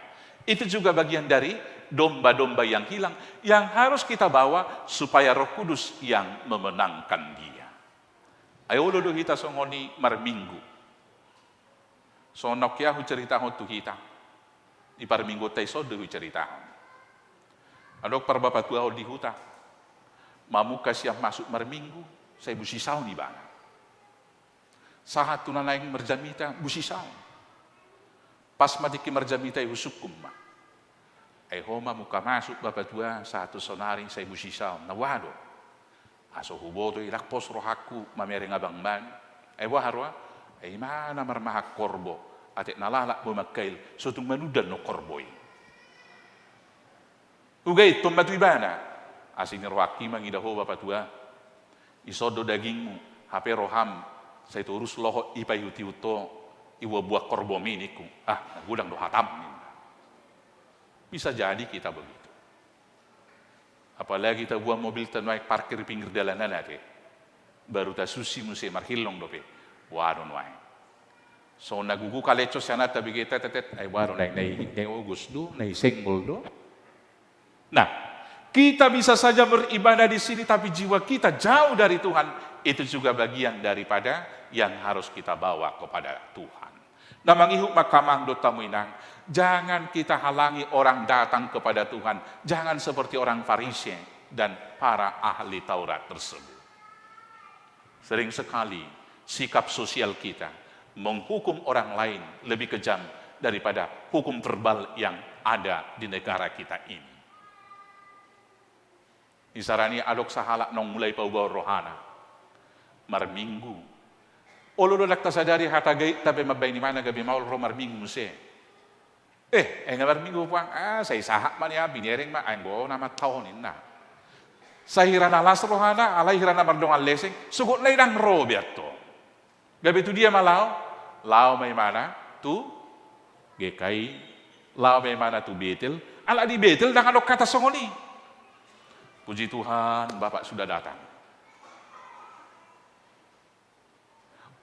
Itu juga bagian dari domba-domba yang hilang yang harus kita bawa supaya Roh Kudus yang memenangkan dia. Ayo lodo kita songoni marminggu. Sonok ya cerita hotu kita. Di parminggu tay sodo cerita. Adok par bapak tua di huta. Mamuka siap masuk marminggu, saya busisau di bana. Sahat tunanaing merjamita busisau. Pas matiki merjamita husukum ma. Homa muka masuk bapak tua satu sonaring saya busisau nawado. Aso huboto ilak pos rohaku mamereng abang ban. Waharwa mana marmahak korbo atek nalalak bumakail sotung manudan no korboi. Ugay tombatu ibana. Asing rohaki mangidaho bapak tua. Isodo dagingmu hape roham saya turus loho ipayuti uto iwa buah korbo miniku. Gudang do hatam. Bisa jadi kita begitu. Apalagi kita buang mobil naik parkir pinggir jalanan aja. Baru ta susi musim marhilong dope. Waron wae. So nagugu kaleco sana tabi kita tetet ay waron naik ugus do, naik senggol do. Nah, kita bisa saja beribadah di sini tapi jiwa kita jauh dari Tuhan. Itu juga bagian daripada yang harus kita bawa kepada Tuhan. Namangihuk makamang do tamuinang. Jangan kita halangi orang datang kepada Tuhan. Jangan seperti orang Farisi dan para ahli Taurat tersebut. Sering sekali sikap sosial kita menghukum orang lain lebih kejam daripada hukum verbal yang ada di negara kita ini. Isarani adok sahalak nong mulai paubaw rohana. Marminggu. Olo dak tasadari hatagai tapi mabay ni mana gabi maul ro marminggu muse. Engar minggu puang saya sahak man ya binering ma anggo nama tahonin na. Sahirana las rohana alai hirana mardongal leseng sugut lai dang ro biatto. Gabi tu dia malau may mana tu gekai lao may mana tu betel ala di betel dak adok kata songoni. Puji Tuhan Bapak sudah datang.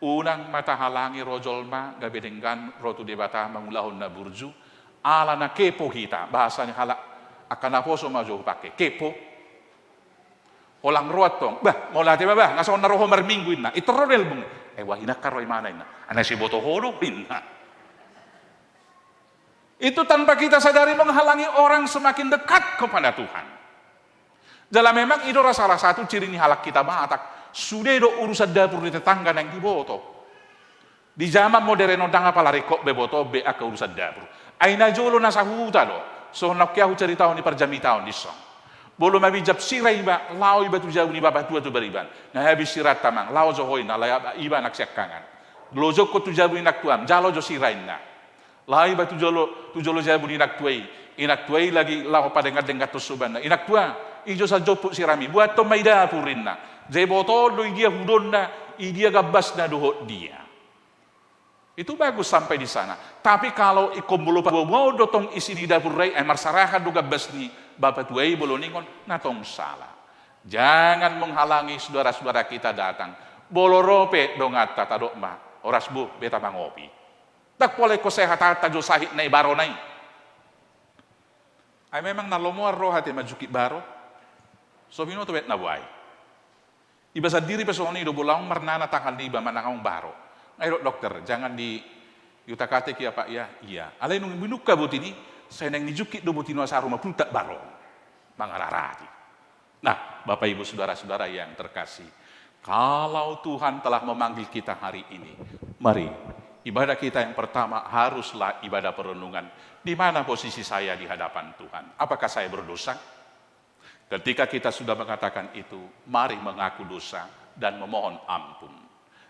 Unang mata halangi rojolma gabi dengan rotu debata mangulahon na burju ala na kepo kita bahasanya halak akan apa so maju pakai kepo olang ruatong mau latih ngason na roho marmingguin na itorrel bung wahina karoy mana ina ana si boto holo pinna itu tanpa kita sadari menghalangi orang semakin dekat kepada Tuhan. Dalam memang itu salah satu ciri halak kita batak sudah do urusan dapur di tetangga yang diboto. Di zaman modern odang apa lari kok beboto be ke urusan dapur. Aina jolo nasa huta do. So nak kya cari tahun di perjami tahun di song. Bolo mabijab sirai ba lao iba tu jauh ni baba tua tu beriban. Nah habis sirat tamang lao jo hoina la iba nak siakangan. Lojok ko tu jauh nak tuam jalo jo sirai na. Lao iba tu jolo jauh ni nak tuai. Inak tuai lagi lao pada dengat tu suban. Inak tua ijo sa jopu sirami buat to maida purinna. Jeboto do dia hudonna, dia gabas na dohot dia. Itu bagus sampai di sana. Tapi kalau ikom bolo mau dotong isi di dapur rai marsarahan do gabas ni bapak tuai bolo ningon natong salah. Jangan menghalangi saudara-saudara kita datang. Bolo rope dong atta tadok ma oras bu beta mangopi. Tak boleh ko sehat tajo sahit nai baro nai. Ay memang nalomuar roh hati majuki baro. So bino to bet na buai. Iba sa diri pesoni do bulang marnana takal di iba manakang baro. Ngayon dokter, jangan di yutakate kia pak ya. Iya. Alay nung binuka butini, saya nang nijuki do butino sa rumah pun tak baro. Mangararati. Nah, Bapak Ibu saudara-saudara yang terkasih, kalau Tuhan telah memanggil kita hari ini, mari ibadah kita yang pertama haruslah ibadah perenungan. Di mana posisi saya di hadapan Tuhan? Apakah saya berdosa? Ketika kita sudah mengatakan itu, mari mengaku dosa dan memohon ampun.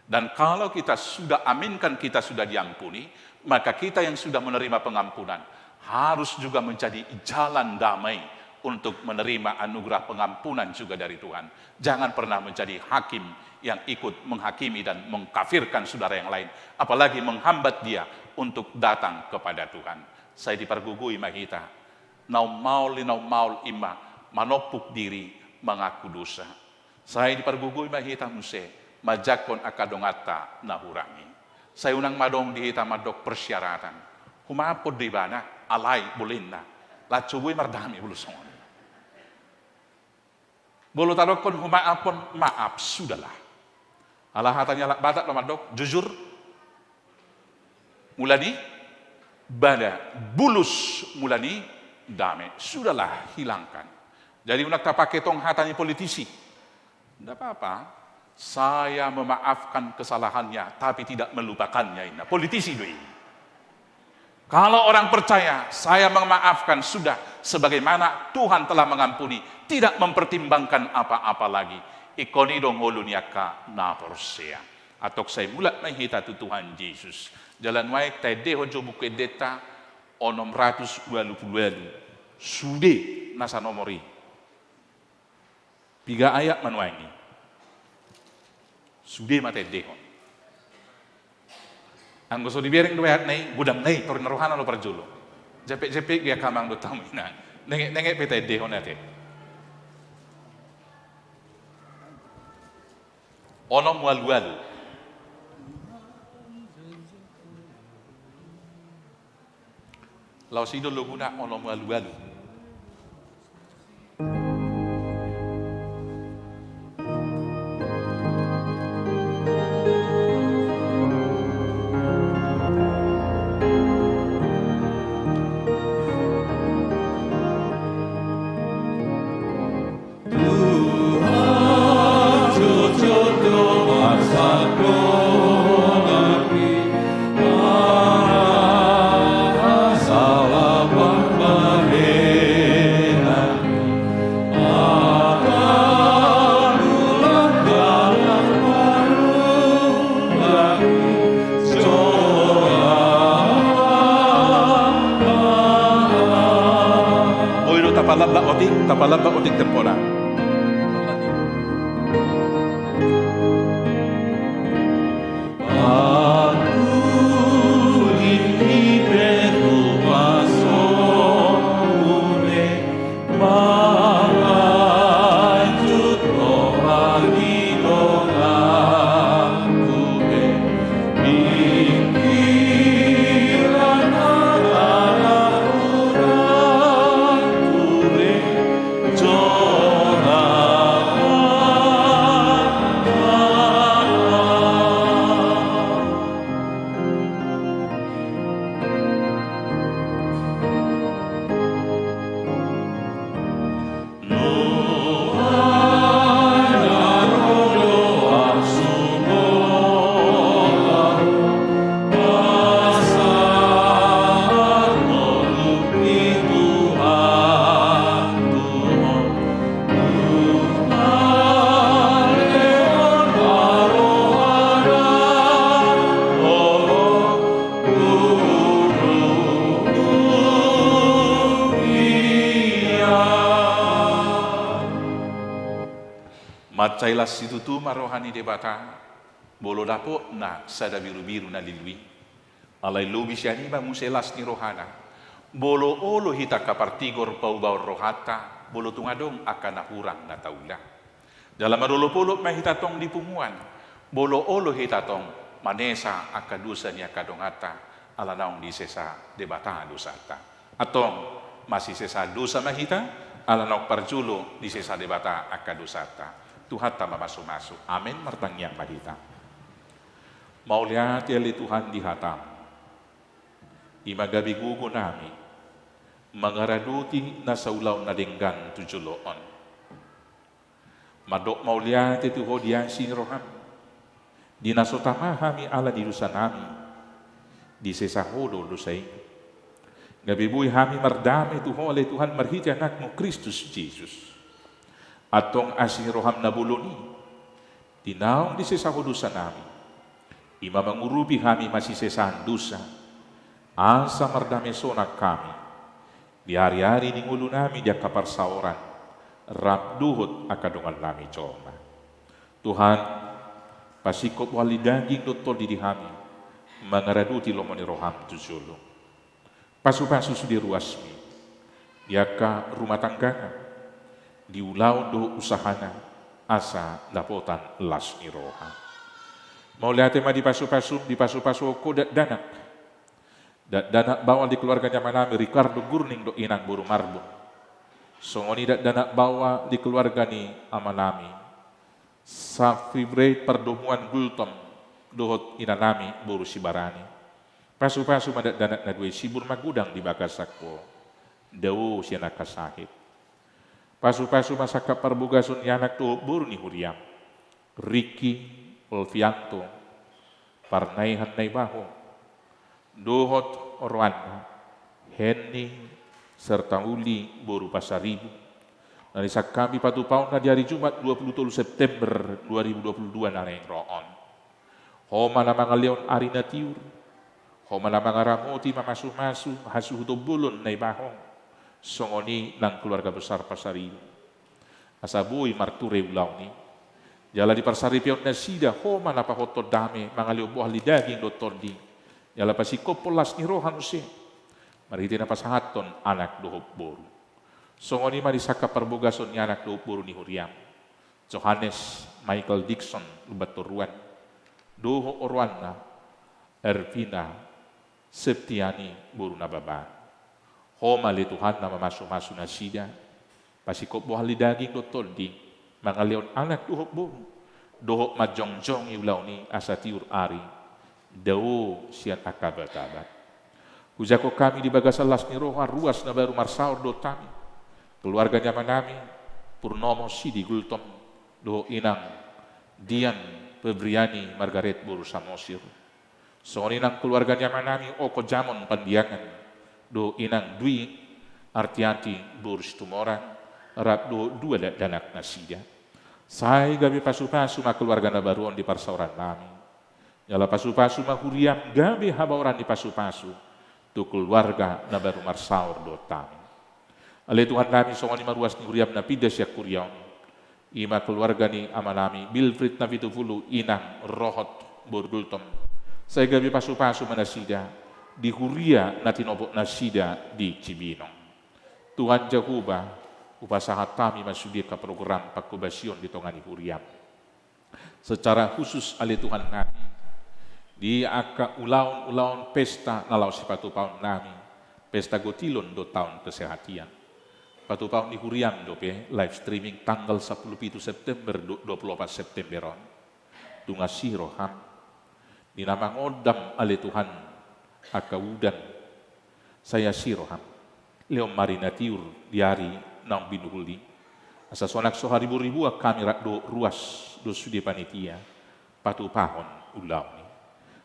Dan kalau kita sudah aminkan kita sudah diampuni, maka kita yang sudah menerima pengampunan harus juga menjadi jalan damai untuk menerima anugerah pengampunan juga dari Tuhan. Jangan pernah menjadi hakim yang ikut menghakimi dan mengkafirkan saudara yang lain, apalagi menghambat dia untuk datang kepada Tuhan. Saya dipergugui mahita, nau maul ima manopuk diri mengaku dosa. Saya dipergugui mahita muse majakon akadongata nahurangi. Saya unang madong dihita madok persyaratan. Humapod di bana alay bulinna. Lacubui mardami bulusong. Bolo tarokon humaapon maaf sudahlah. Allah hatanya lak batak lamadok jujur mulani bada bulus mulani dame sudahlah hilangkan. Jadi unak tak pakai tong hatanya politisi. Tidak apa-apa. Saya memaafkan kesalahannya tapi tidak melupakannya. Ini politisi doi. Kalau orang percaya, saya memaafkan sudah sebagaimana Tuhan telah mengampuni, tidak mempertimbangkan apa-apa lagi. Ikoni dong holunyaka na porsea. Atok saya mulat mahita tu Tuhan Yesus. Jalan waik tade hojo buku deta onom 120 sude nasa nomori. 3 ayat manuangi. Sude mate dehon. Ang gusto dibiring dua ayat nai gudang nai torin rohana lo perjulo. Jepek dia kamang do tamina. Nenge pete dehon ate. Onom walu-walu. Lau sido lo guna onom walu-walu. Tapalaba otik tempora. Matcailas situtu marohani debata bolo dapo na sada biru-biru na lilui alai lubi siani ba muselas ni rohana bolo olo hita kapartigor pau-bau rohata bolo tungadong akan nahurang na taula dalam marolo polo mahita tong dipumuan bolo olo hita tong manesa akadusa ni akadongata ala naong di sesa debata dosata atong masih sesa dosa mahita ala naong parjulo di sesa debata akadosata Tuhan tak masuk-masuk. Amin. Mertangyang mahita. Mau lihat yali Tuhan di hatam. Imagabi gugo nami. Mangaraduti na saulaw na dinggan tujuloon. Madok mau lihat itu hodian sinroham. Di nasotama kami ala di dosa nami. Di sesahodo dosai. Gabibuy kami merdami tuho oleh Tuhan marhiti anakmu Kristus Jesus. Atong asiroham na buloni, tinaong di sesa hudusan namin. Ima mangurubi kami masisesahan dusa, asa mardami sonak kami, Di hari-hari ni ngulu nami dia kaparsaoran, rap duhut akadongan nami coma. Tuhan, pasikop wali daging dotol di dihami, mangaraduti lomoni roham tujulu. Pasu-pasu sudi ruasmi, diaka rumah tanggana, diulau do usahana, asa lapotan las ni roha. Mau lihat tema di pasu-pasu kodat danak. Danak bawa di keluarganya manami Ricardo Gurning do inang buru marbun. Songoni danak bawa di keluarga ni amanami. Safibre perdomuan gultom dohot inanami buru sibarani. Pasu-pasu madat danak nadwe sibur magudang di bagasakko. Dawo siya nakasahit. Pasu-pasu masaka parbugasun yanak to buru ni huriam. Ricky Olvianto, Parnay Hanay Baho, Dohot Orwana, Henny, serta Uli Boru Pasaribu. Nalisak kami patupaw na di hari Jumat 23 September 2022 na rin roon. Homa na mga leon ari na tiur, homa na mga ramoti mamasumasu, hasuhutubulon na ibahong, songoni ng keluarga besar Pasaribu. Asabuy marture ulaw ni, Jala di parsaripion na sida, homa na pahoto dami, mga liubuah lidaging dotol di. Jala pasikopolas ni rohan usi. Mariti na pasahaton anak dohop boru. Songoni marisaka parbugason ni anak dohop boru ni Huriam. Johannes Michael Dixon Lubaturuan. Doho Orwana Ervina Septiani boru na baba. Homa li Tuhan na mamasu-masu na sida. Pasikopolah lidaging dotol di. Mga leon anak dohop boru, dohop majongjong iulaw ni asa tiur ari, dawo siyan akabat-abat. Hujako kami di bagasalas ni roha ruas na baru marsaur do tami, keluarga nyaman nami, Purnomo Sidi Gultom, doho inang, Dian Febriani Margaret boru Samosir. Soninang keluarga nyaman nami Oko Jamon Pandiangan, doho inang Dwi Artiati boru Situmorang, rap do dua danak nasida. Saya gabi pasu-pasu ma keluarga na baruon di parsauran nami. Jala pasu-pasu ma huriam gabi habauran di pasu-pasu. Tu keluarga na baru marsaur do tami. Ale Tuhan nami songoni maruas ni huriam na pidas ya kuriaon. Ima keluarga ni amanami Bilfrid na pitufulu inang rohot borgultom. Saya gabi pasu-pasu manasida di huria na tinobok nasida di Cibinong. Tuhan Jehovah upasahat kami masudi ke program pakubasion di tongani huriam. Secara khusus ali Tuhan nami, di aka ulaun pesta nalau sepatu paun nami, pesta gotilon do tahun kesehatian. Patu paun di huriam do pe live streaming tanggal 10 September 24 September on. Tunga siroham, di nama ngodam ali Tuhan aka udan, saya siroham, leom marinatiur di hari nang binuhuli. Asa sonak so haribu-ribu kami do ruas do sudi panitia patu pahon ulau ni.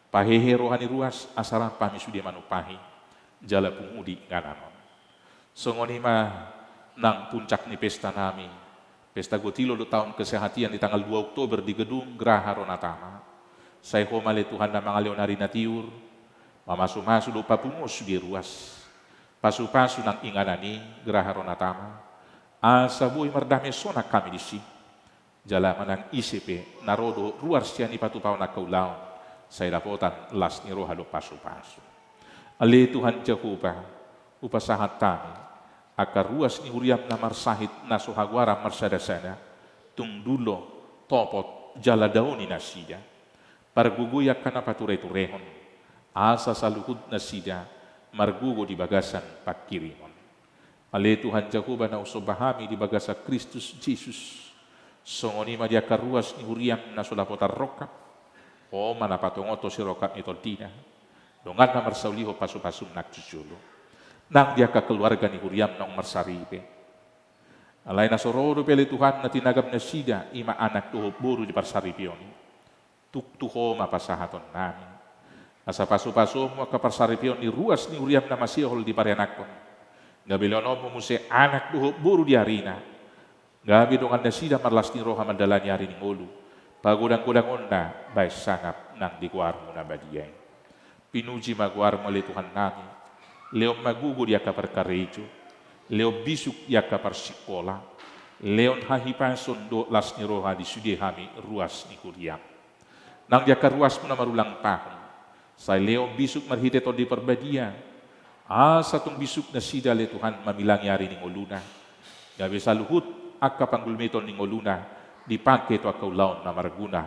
Pahehe rohani ruas asara pami sudi manupahi jala pungudi ngananon. Songoni mah nang puncak ni pesta nami. Pesta gotilo do tahun kesehatian di tanggal 2 Oktober di gedung Graha Ronatama. Saya homale Tuhan na mga leonari natiur. Mamasu-masu do papungus di ruas. Pasu-pasu nang inganani Graha Ronatama. Asabuhi mardami sonak kami di si. Jala manang ICP narodo ruar siya ni patupaw na kaulaon. Saya lapotan las ni roha do pasu-pasu. Ali Tuhan Jehovah upasahat kami. Akar ruas ni huriam na marsahit na suhagwara marsadasana. Tung dulo topot jala dauni na siya. Parguguya ka na paturay-turehon. Asa saluhud na siya. Margugo di bagasan pakirimon. Ale Tuhan Jehovah na usobahami di bagasa Kristus Jesus. Songoni madia karuas ni huriam na sulapotar rokap. O manapatongoto si rokap ni toltina. Dongan na marsauliho pasu-pasum nakjujulo. Nang dia ka keluarga ni huriam nang marsaripe. Alay na sororo pele Tuhan na tinagam na sida ima anak tuho buru di parsaripioni. Tuktuho mapasahaton namin. Asa pasu-pasu mo kaparsaripion ni ruas ni huriam na masihol di parenakon. Gabi leonomo muse anak duho buru di harina. Gabi dongan na sida marlas ni roha mandalani hari ni ngolu. Pagudang-gudang onda bay sangap nang dikuarmo na badiyay. Pinuji maguarmo le Tuhan nami. Leom magugo di akaparkarejo. leo bisuk yaka parsikola, leon hahipason do las ni roha di sudi hami ruas ni kuriam. Nang yaka ruas puna marulang tahun, saya leo bisuk marhite to di perbadia, satung bisuk na sida le Tuhan mamilang yari ni ngoluna, gabi saluhut akka panggulmeton ni ngoluna, dipakai to akau laon na marguna,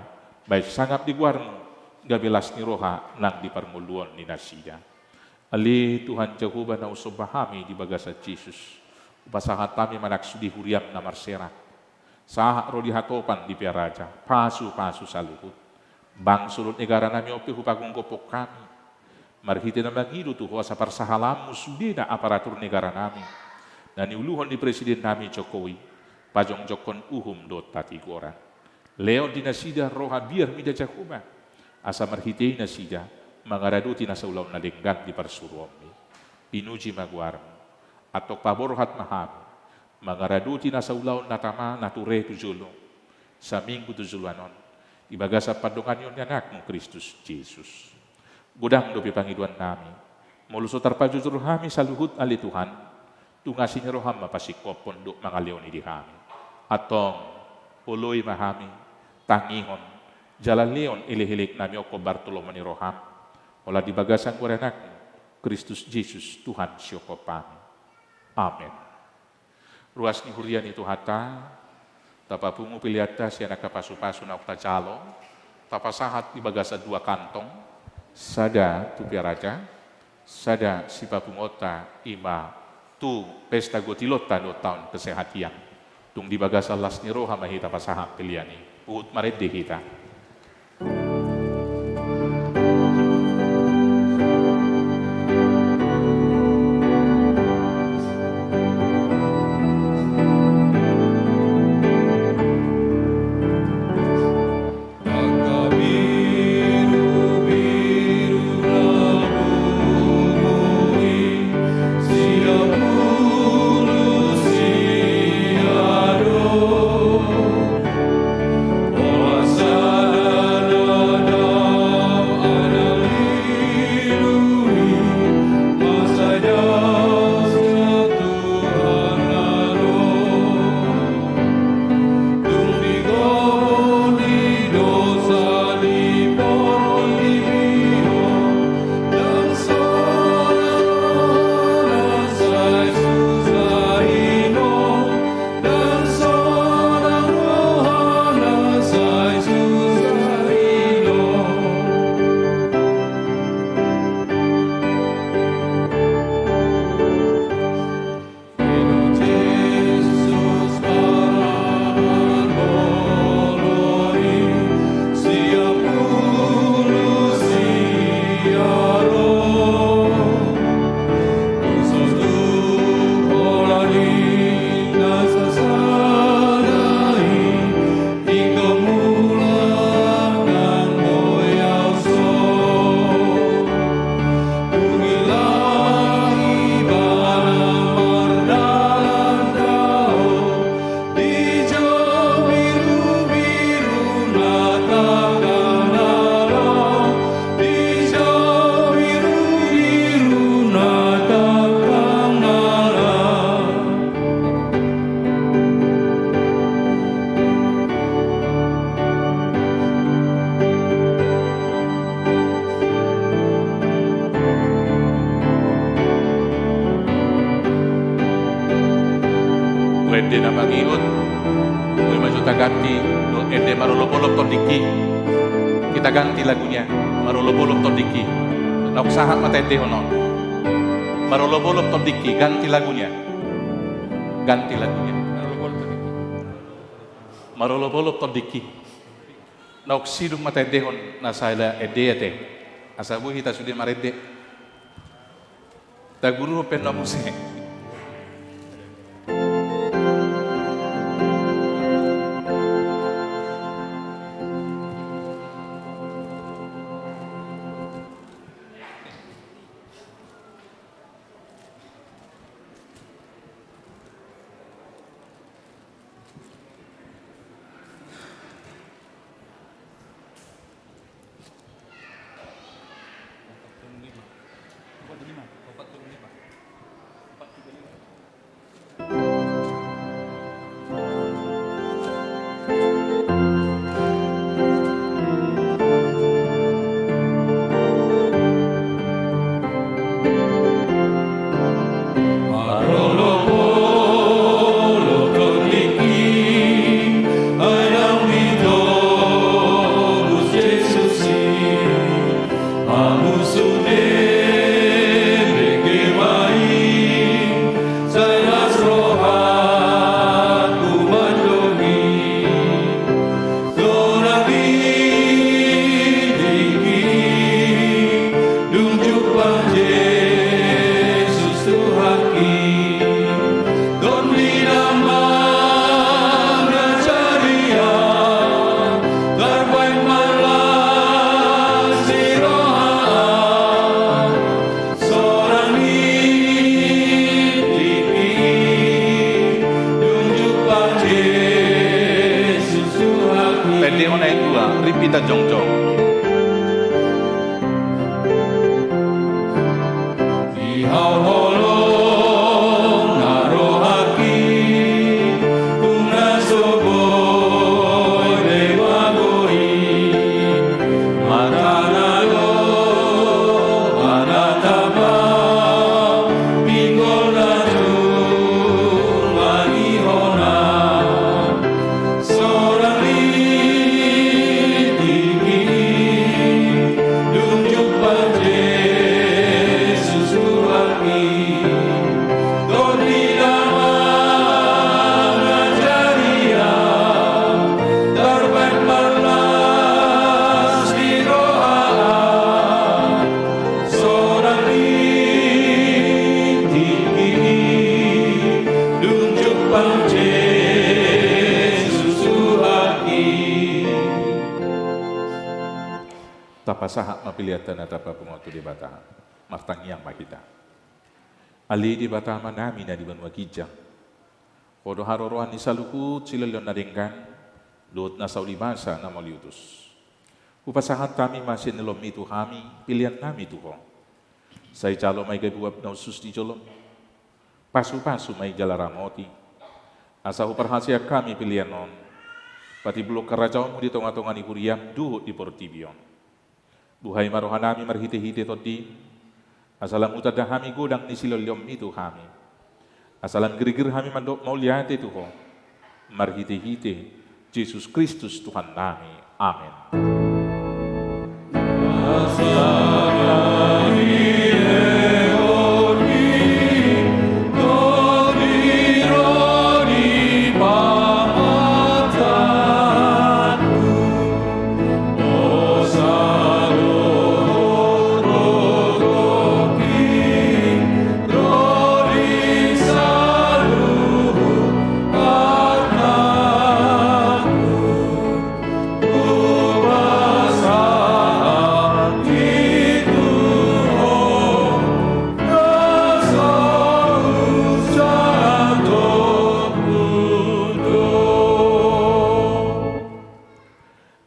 baik sangap di guarmu, gabi las ni roha nang di parmuluan ni nasida. Ali Tuhan Jehovah na usobahami di bagasa Jesus. Upasahat kami manaksudi huriam na marserak. Sahak rodi hatopan di piaraja. Pasu-pasu saluhut. Bang sulut negara nami opi hupagong kopok kami. Marhiti na magido tu sa parsahalamu sudi na aparatur negara nami. Na niuluhon di Presiden nami Jokowi. Pajong jokon uhum dot tatigora. Leo dinasida roha biar mida Jehovah. Asa marhiti nasida. Mangaraduti na sa ulaw na linggan di parsuromi, pinuji maguarmo, atau paborhat maham, mangaraduti na sa ulaw na tama na ture tujulo, sa minggu tujuluanon, ibaga sa padungan yun anak mo Kristus Jesus. Gudang do pipangiduan nami, muluso tarpajujur kami sa luhut ali Tuhan, tungasin roham mapasikop pondok mga leoni di kami, atong uloy mahami, tangihon, jalan leon ilihilik nami oko Bartolomeo ni roham, olah di bagasan kurenakmu, Kristus Jesus Tuhan syoko kami. Amin. Ruas ni hurian itu hata, tapapungu piliata si anak kapasu-pasu na ukta calo, tapasahat di bagasa 2 kantong, sada tu piaraja, sada si papungota ima tu pesta gotilota do tahun kesehatian. Tung di bagasa las ni roha mahita pasahat piliani, puhut maredde kita. Wede na mangiut, kue maju tak ganti, do ede marolopolop tondiki. Kita ganti lagunya, marolopolop tondiki. Nak sahat mata ede hono. Marolopolop tondiki, ganti lagunya. Ganti lagunya. Marolopolop tondiki. Nak sidung mata ede hon, nasala ede ete. Asabu kita sudah marede. Ta guru penna musik. Tapasaha mapiliatan na tapa pumoto di bata, martangyang makita. Ali di bata manami na di banwa kijang. Kodo harorohan ni salukut sila leon na dengkan, luot na sa ulibasa na maliutos. Upasahan kami masin nilom itu kami, pilihan nami itu ko. Say calo may gabuab na usus di jolom. Pasu-pasu may jalaramoti. Asa uparhasya kami pilihan non. Pati bulok karajaon mo di tonga-tonga ni Kuriam, duhut di Portibion. Buhay marohanami marhite-hite todi, asalam utada hami godang ni siloliom itu kami. Asalam gerigir hami mandok mauliate tuho, marhite-hite, Yesus Kristus Tuhan nami. Amin.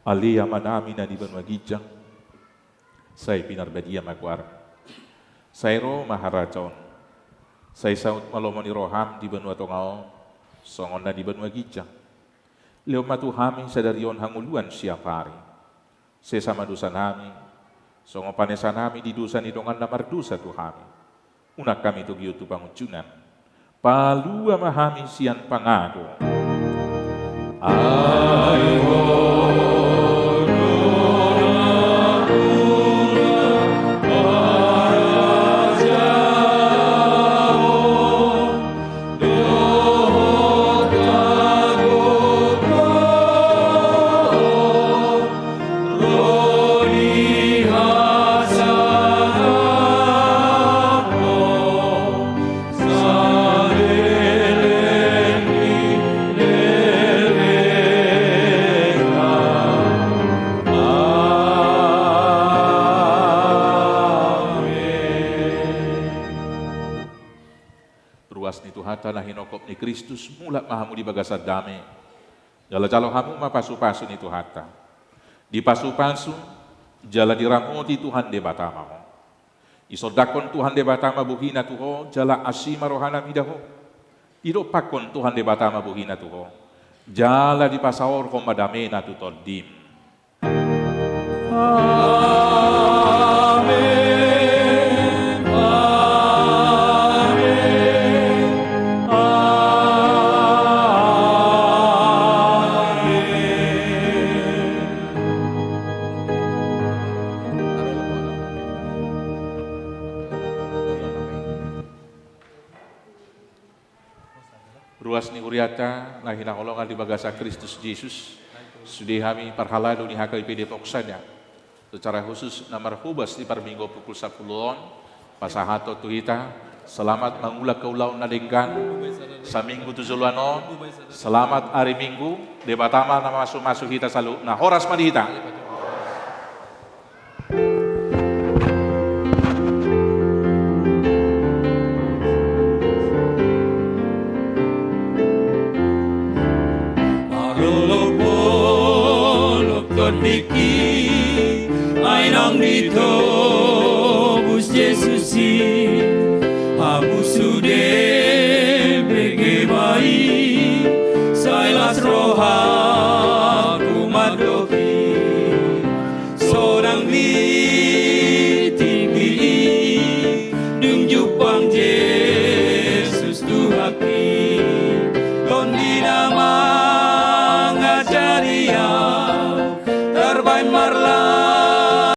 Ali amanami na di banwa gijang, say pinarbadia magwar, say ro maharajon, say saut malomon ni roham di banwa tongao, songon na di banwa gijang. Leo matuhami sa darion hanguluan siap hari, sesama dosa nami, songo panesa nami di dosa ni dongan na mardusa tuhami. Unak kami tu giutu pangucunan, palua mahami sian pangado. Ayo. Hata na hinokop ni Kristus mula mahamu di bagasad dami. Jala jalo hamu mapasu-pasu ni Tuhata. Di pasu-pasu jala diramoti Tuhan de batama mo. Isodakon Tuhan de batama buhina tuho jala asima rohana midaho. Ido pakon Tuhan de batama buhina tuho. Jala di pasawor ko madamena tutodim. Amen. Ruas ni uriata na hinakolongan di bagasa Kristus Yesus sudi kami parhalado ni hakay pide poksanya secara khusus na marhubas di parminggo pukul 10 pasahato tuhita selamat mangula kaulaw na denggan sa minggu tuzuluano selamat hari minggu de batama na masuk kita salu na horas madihita.
godiki, ainang dito, Bus Yesusi.